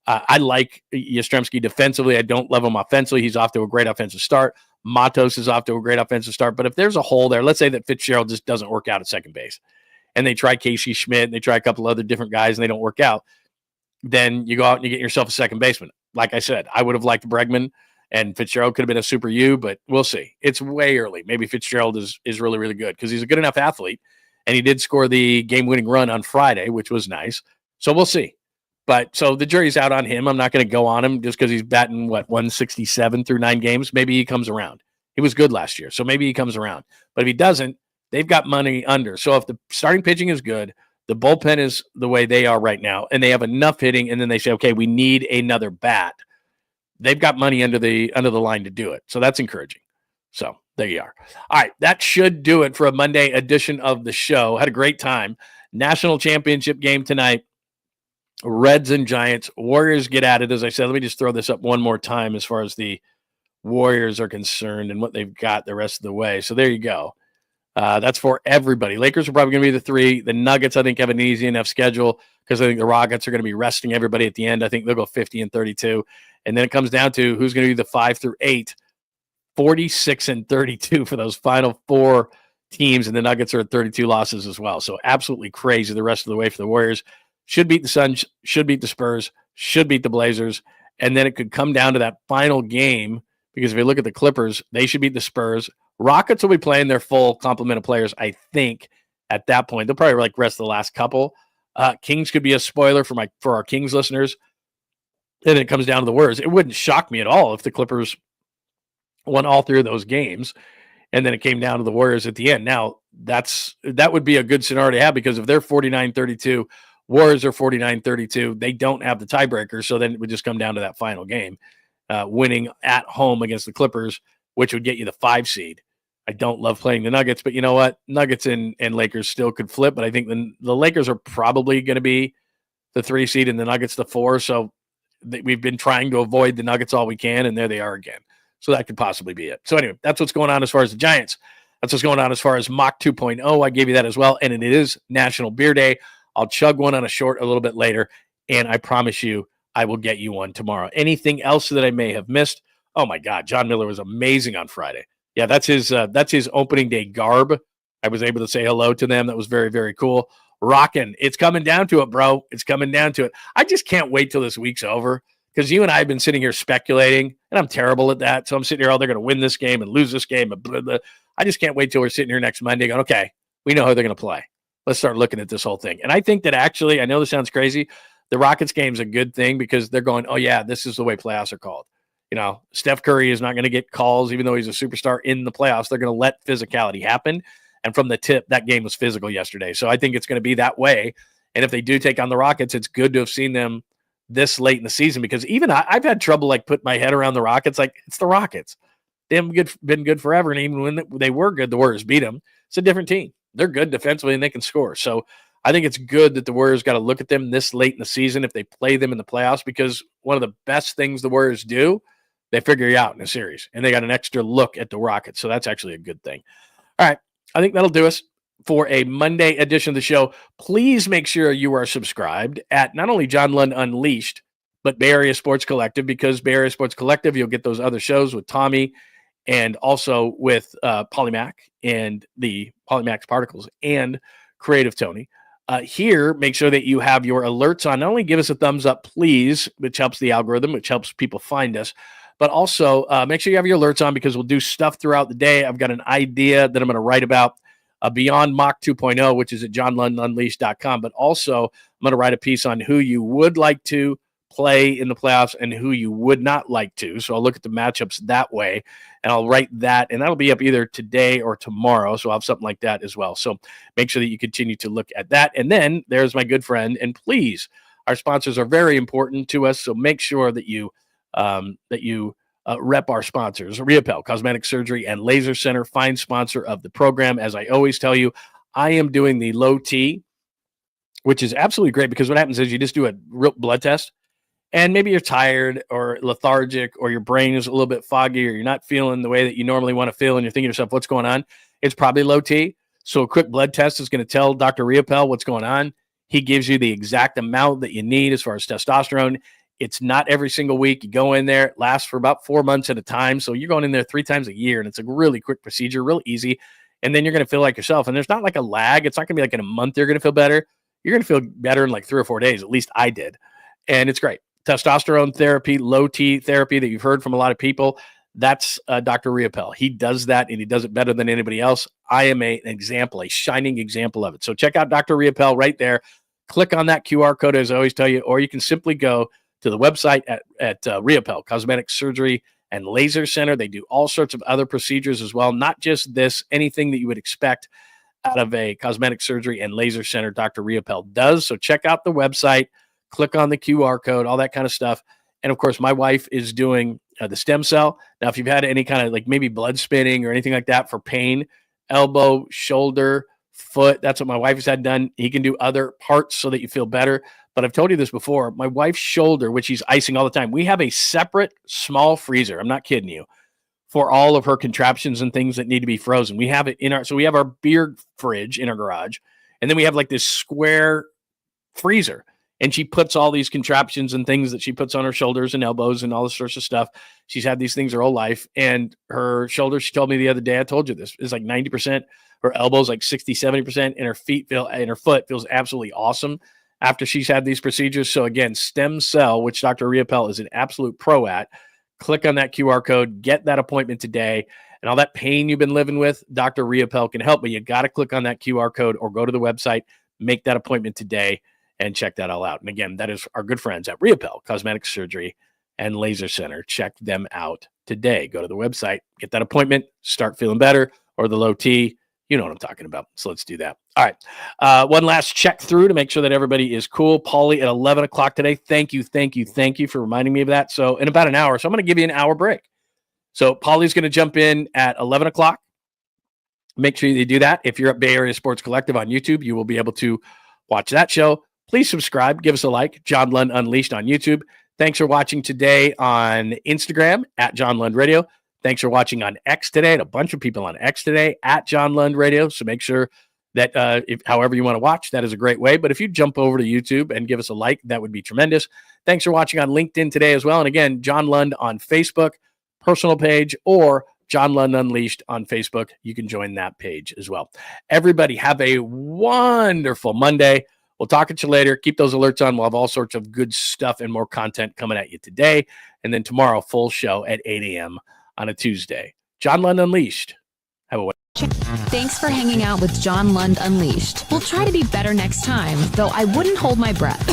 I like Yastrzemski defensively. I don't love him offensively. He's off to a great offensive start. Matos is off to a great offensive start. But if there's a hole there, let's say that Fitzgerald just doesn't work out at second base, and they try Casey Schmidt, and they try a couple other different guys, and they don't work out, then you go out and you get yourself a second baseman. Like I said, I would have liked Bregman, and Fitzgerald could have been a super U, but we'll see. It's way early. Maybe Fitzgerald is really, really good because he's a good enough athlete, and he did score the game-winning run on Friday, which was nice. So we'll see. But so the jury's out on him. I'm not going to go on him just because he's batting, 167 through 9 games. Maybe he comes around. He was good last year, so maybe he comes around. But if he doesn't, they've got money under. So if the starting pitching is good, the bullpen is the way they are right now, and they have enough hitting, and then they say, okay, we need another bat. They've got money under the line to do it. So that's encouraging. So there you are. All right, that should do it for a Monday edition of the show. Had a great time. National championship game tonight. Reds and Giants. Warriors get at it. As I said, let me just throw this up one more time as far as the Warriors are concerned and what they've got the rest of the way. So there you go. That's for everybody. Lakers are probably going to be the 3. The Nuggets, I think, have an easy enough schedule because I think the Rockets are going to be resting everybody at the end. I think they'll go 50-32. And then it comes down to who's going to be the 5 through 8. 46-32 for those final 4 teams, and the Nuggets are at 32 losses as well. So absolutely crazy the rest of the way for the Warriors. Should beat the Suns, should beat the Spurs, should beat the Blazers, and then it could come down to that final game because if you look at the Clippers, they should beat the Spurs. Rockets will be playing their full complement of players, I think, at that point. They'll probably like rest the last couple. Kings could be a spoiler for our Kings listeners. And it comes down to the Warriors. It wouldn't shock me at all if the Clippers won all 3 of those games, and then it came down to the Warriors at the end. Now, that would be a good scenario to have because if they're 49-32, Warriors are 49-32, they don't have the tiebreaker, so then it would just come down to that final game, winning at home against the Clippers, which would get you the 5 seed. I don't love playing the Nuggets, but you know what? Nuggets and Lakers still could flip, but I think the Lakers are probably going to be the 3 seed and the Nuggets the 4, so we've been trying to avoid the Nuggets all we can, and there they are again. So that could possibly be it. So anyway, that's what's going on as far as the Giants. That's what's going on as far as Mock 2.0. I gave you that as well. And it is National Beer Day. I'll chug one on a short a little bit later. And I promise you, I will get you one tomorrow. Anything else that I may have missed? Oh my God, John Miller was amazing on Friday. Yeah, that's his opening day garb. I was able to say hello to them. That was very, very cool. Rockin'. It's coming down to it, bro. It's coming down to it. I just can't wait till this week's over. Because you and I have been sitting here speculating, and I'm terrible at that. So I'm sitting here, they're going to win this game and lose this game. And blah, blah. I just can't wait till we're sitting here next Monday going, okay, we know how they're going to play. Let's start looking at this whole thing. And I think that actually, I know this sounds crazy, the Rockets game is a good thing because they're going, oh, yeah, this is the way playoffs are called. You know, Steph Curry is not going to get calls, even though he's a superstar in the playoffs. They're going to let physicality happen. And from the tip, that game was physical yesterday. So I think it's going to be that way. And if they do take on the Rockets, it's good to have seen them this late in the season because even I've had trouble like putting my head around the Rockets. Like it's the Rockets. They haven't been good forever. And even when they were good, the Warriors beat them. It's a different team. They're good defensively and they can score. So I think it's good that the Warriors got to look at them this late in the season if they play them in the playoffs because one of the best things the Warriors do, they figure you out in a series and they got an extra look at the Rockets. So that's actually a good thing. All right. I think that'll do us for a Monday edition of the show. Please make sure you are subscribed at not only John Lund Unleashed, but Bay Area Sports Collective, because Bay Area Sports Collective, you'll get those other shows with Tommy and also with Polymac and the Polymax Particles and Creative Tony. Here, make sure that you have your alerts on. Not only give us a thumbs up, please, which helps the algorithm, which helps people find us, but also make sure you have your alerts on because we'll do stuff throughout the day. I've got an idea that I'm going to write about beyond Mock 2.0, which is at johnlundunleashed.com. But also, I'm going to write a piece on who you would like to play in the playoffs and who you would not like to. So I'll look at the matchups that way, and I'll write that, and that'll be up either today or tomorrow. So I'll have something like that as well. So make sure that you continue to look at that. And then there's my good friend, and please, our sponsors are very important to us. So make sure that you rep our sponsors. 𝐸𝐴𝐵𝐿, Cosmetic Surgery and Laser Center, fine sponsor of the program. As I always tell you, I am doing the low T, which is absolutely great because what happens is you just do a real blood test and maybe you're tired or lethargic or your brain is a little bit foggy or you're not feeling the way that you normally want to feel and you're thinking to yourself, what's going on? It's probably low T. So a quick blood test is going to tell Dr. 𝐸𝐴𝐵𝐿 what's going on. He gives you the exact amount that you need as far as testosterone. It's not every single week. You go in there, it lasts for about 4 months at a time. So you're going in there 3 times a year, and it's a really quick procedure, real easy. And then you're going to feel like yourself. And there's not like a lag. It's not going to be like in a month you're going to feel better. You're going to feel better in like 3 or 4 days. At least I did. And it's great. Testosterone therapy, low T therapy that you've heard from a lot of people. That's Dr. 𝐸𝐴𝐵𝐿. He does that, and he does it better than anybody else. I am an example, a shining example of it. So check out Dr. 𝐸𝐴𝐵𝐿 right there. Click on that QR code, as I always tell you, or you can simply go to the website at 𝐸𝐴𝐵𝐿, Cosmetic Surgery and Laser Center. They do all sorts of other procedures as well, not just this, anything that you would expect out of a cosmetic surgery and laser center, Dr. 𝐸𝐴𝐵𝐿 does. So check out the website, click on the QR code, all that kind of stuff, And of course, my wife is doing the stem cell. Now, if you've had any kind of like maybe blood spinning or anything like that for pain, elbow, shoulder, foot, that's what my wife has had done. He can do other parts so that you feel better. But I've told you this before, my wife's shoulder, which she's icing all the time, we have a separate small freezer. I'm not kidding you, for all of her contraptions and things that need to be frozen. We have it so we have our beer fridge in our garage. And then we have like this square freezer. And she puts all these contraptions and things that she puts on her shoulders and elbows and all this sorts of stuff. She's had these things her whole life. And her shoulder, she told me the other day, I told you this, is like 90%. Her elbows like 60, 70%. And her foot feels absolutely awesome after she's had these procedures. So again, stem cell, which Dr. 𝐸𝐵𝐵𝐿 is an absolute pro at. Click on that QR code, get that appointment today. And all that pain you've been living with, Dr. 𝐸𝐵𝐿 can help. But you got to click on that QR code or go to the website, make that appointment today, and check that all out. And again, that is our good friends at 𝐸𝐵𝐿 Cosmetic Surgery and Laser Center. Check them out today. Go to the website, get that appointment, start feeling better, or the low T. You know what I'm talking about. So let's do that. All right. One last check through to make sure that everybody is cool. Paulie at 11 o'clock today. Thank you for reminding me of that. So in about an hour, so I'm going to give you an hour break. So Paulie's going to jump in at 11 o'clock. Make sure you do that. If you're at Bay Area Sports Collective on YouTube, you will be able to watch that show. Please subscribe. Give us a like. John Lund Unleashed on YouTube. Thanks for watching today on Instagram at John Lund Radio. Thanks for watching on X today. And a bunch of people on X today at John Lund Radio. So make sure that however you want to watch, that is a great way. But if you jump over to YouTube and give us a like, that would be tremendous. Thanks for watching on LinkedIn today as well. And again, John Lund on Facebook, personal page, or John Lund Unleashed on Facebook. You can join that page as well. Everybody have a wonderful Monday. We'll talk to you later. Keep those alerts on. We'll have all sorts of good stuff and more content coming at you today. And then tomorrow, full show at 8 a.m. on a Tuesday. John Lund Unleashed. Have a Thanks for hanging out with John Lund Unleashed. We'll try to be better next time, though I wouldn't hold my breath.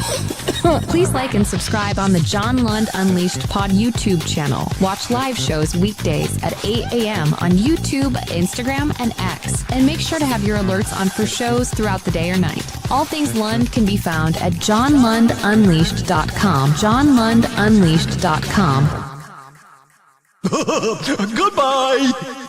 Please like and subscribe on the John Lund Unleashed Pod YouTube channel. Watch live shows weekdays at 8 a.m. on YouTube, Instagram, and X. And make sure to have your alerts on for shows throughout the day or night. All things Lund can be found at johnlundunleashed.com. johnlundunleashed.com. Goodbye!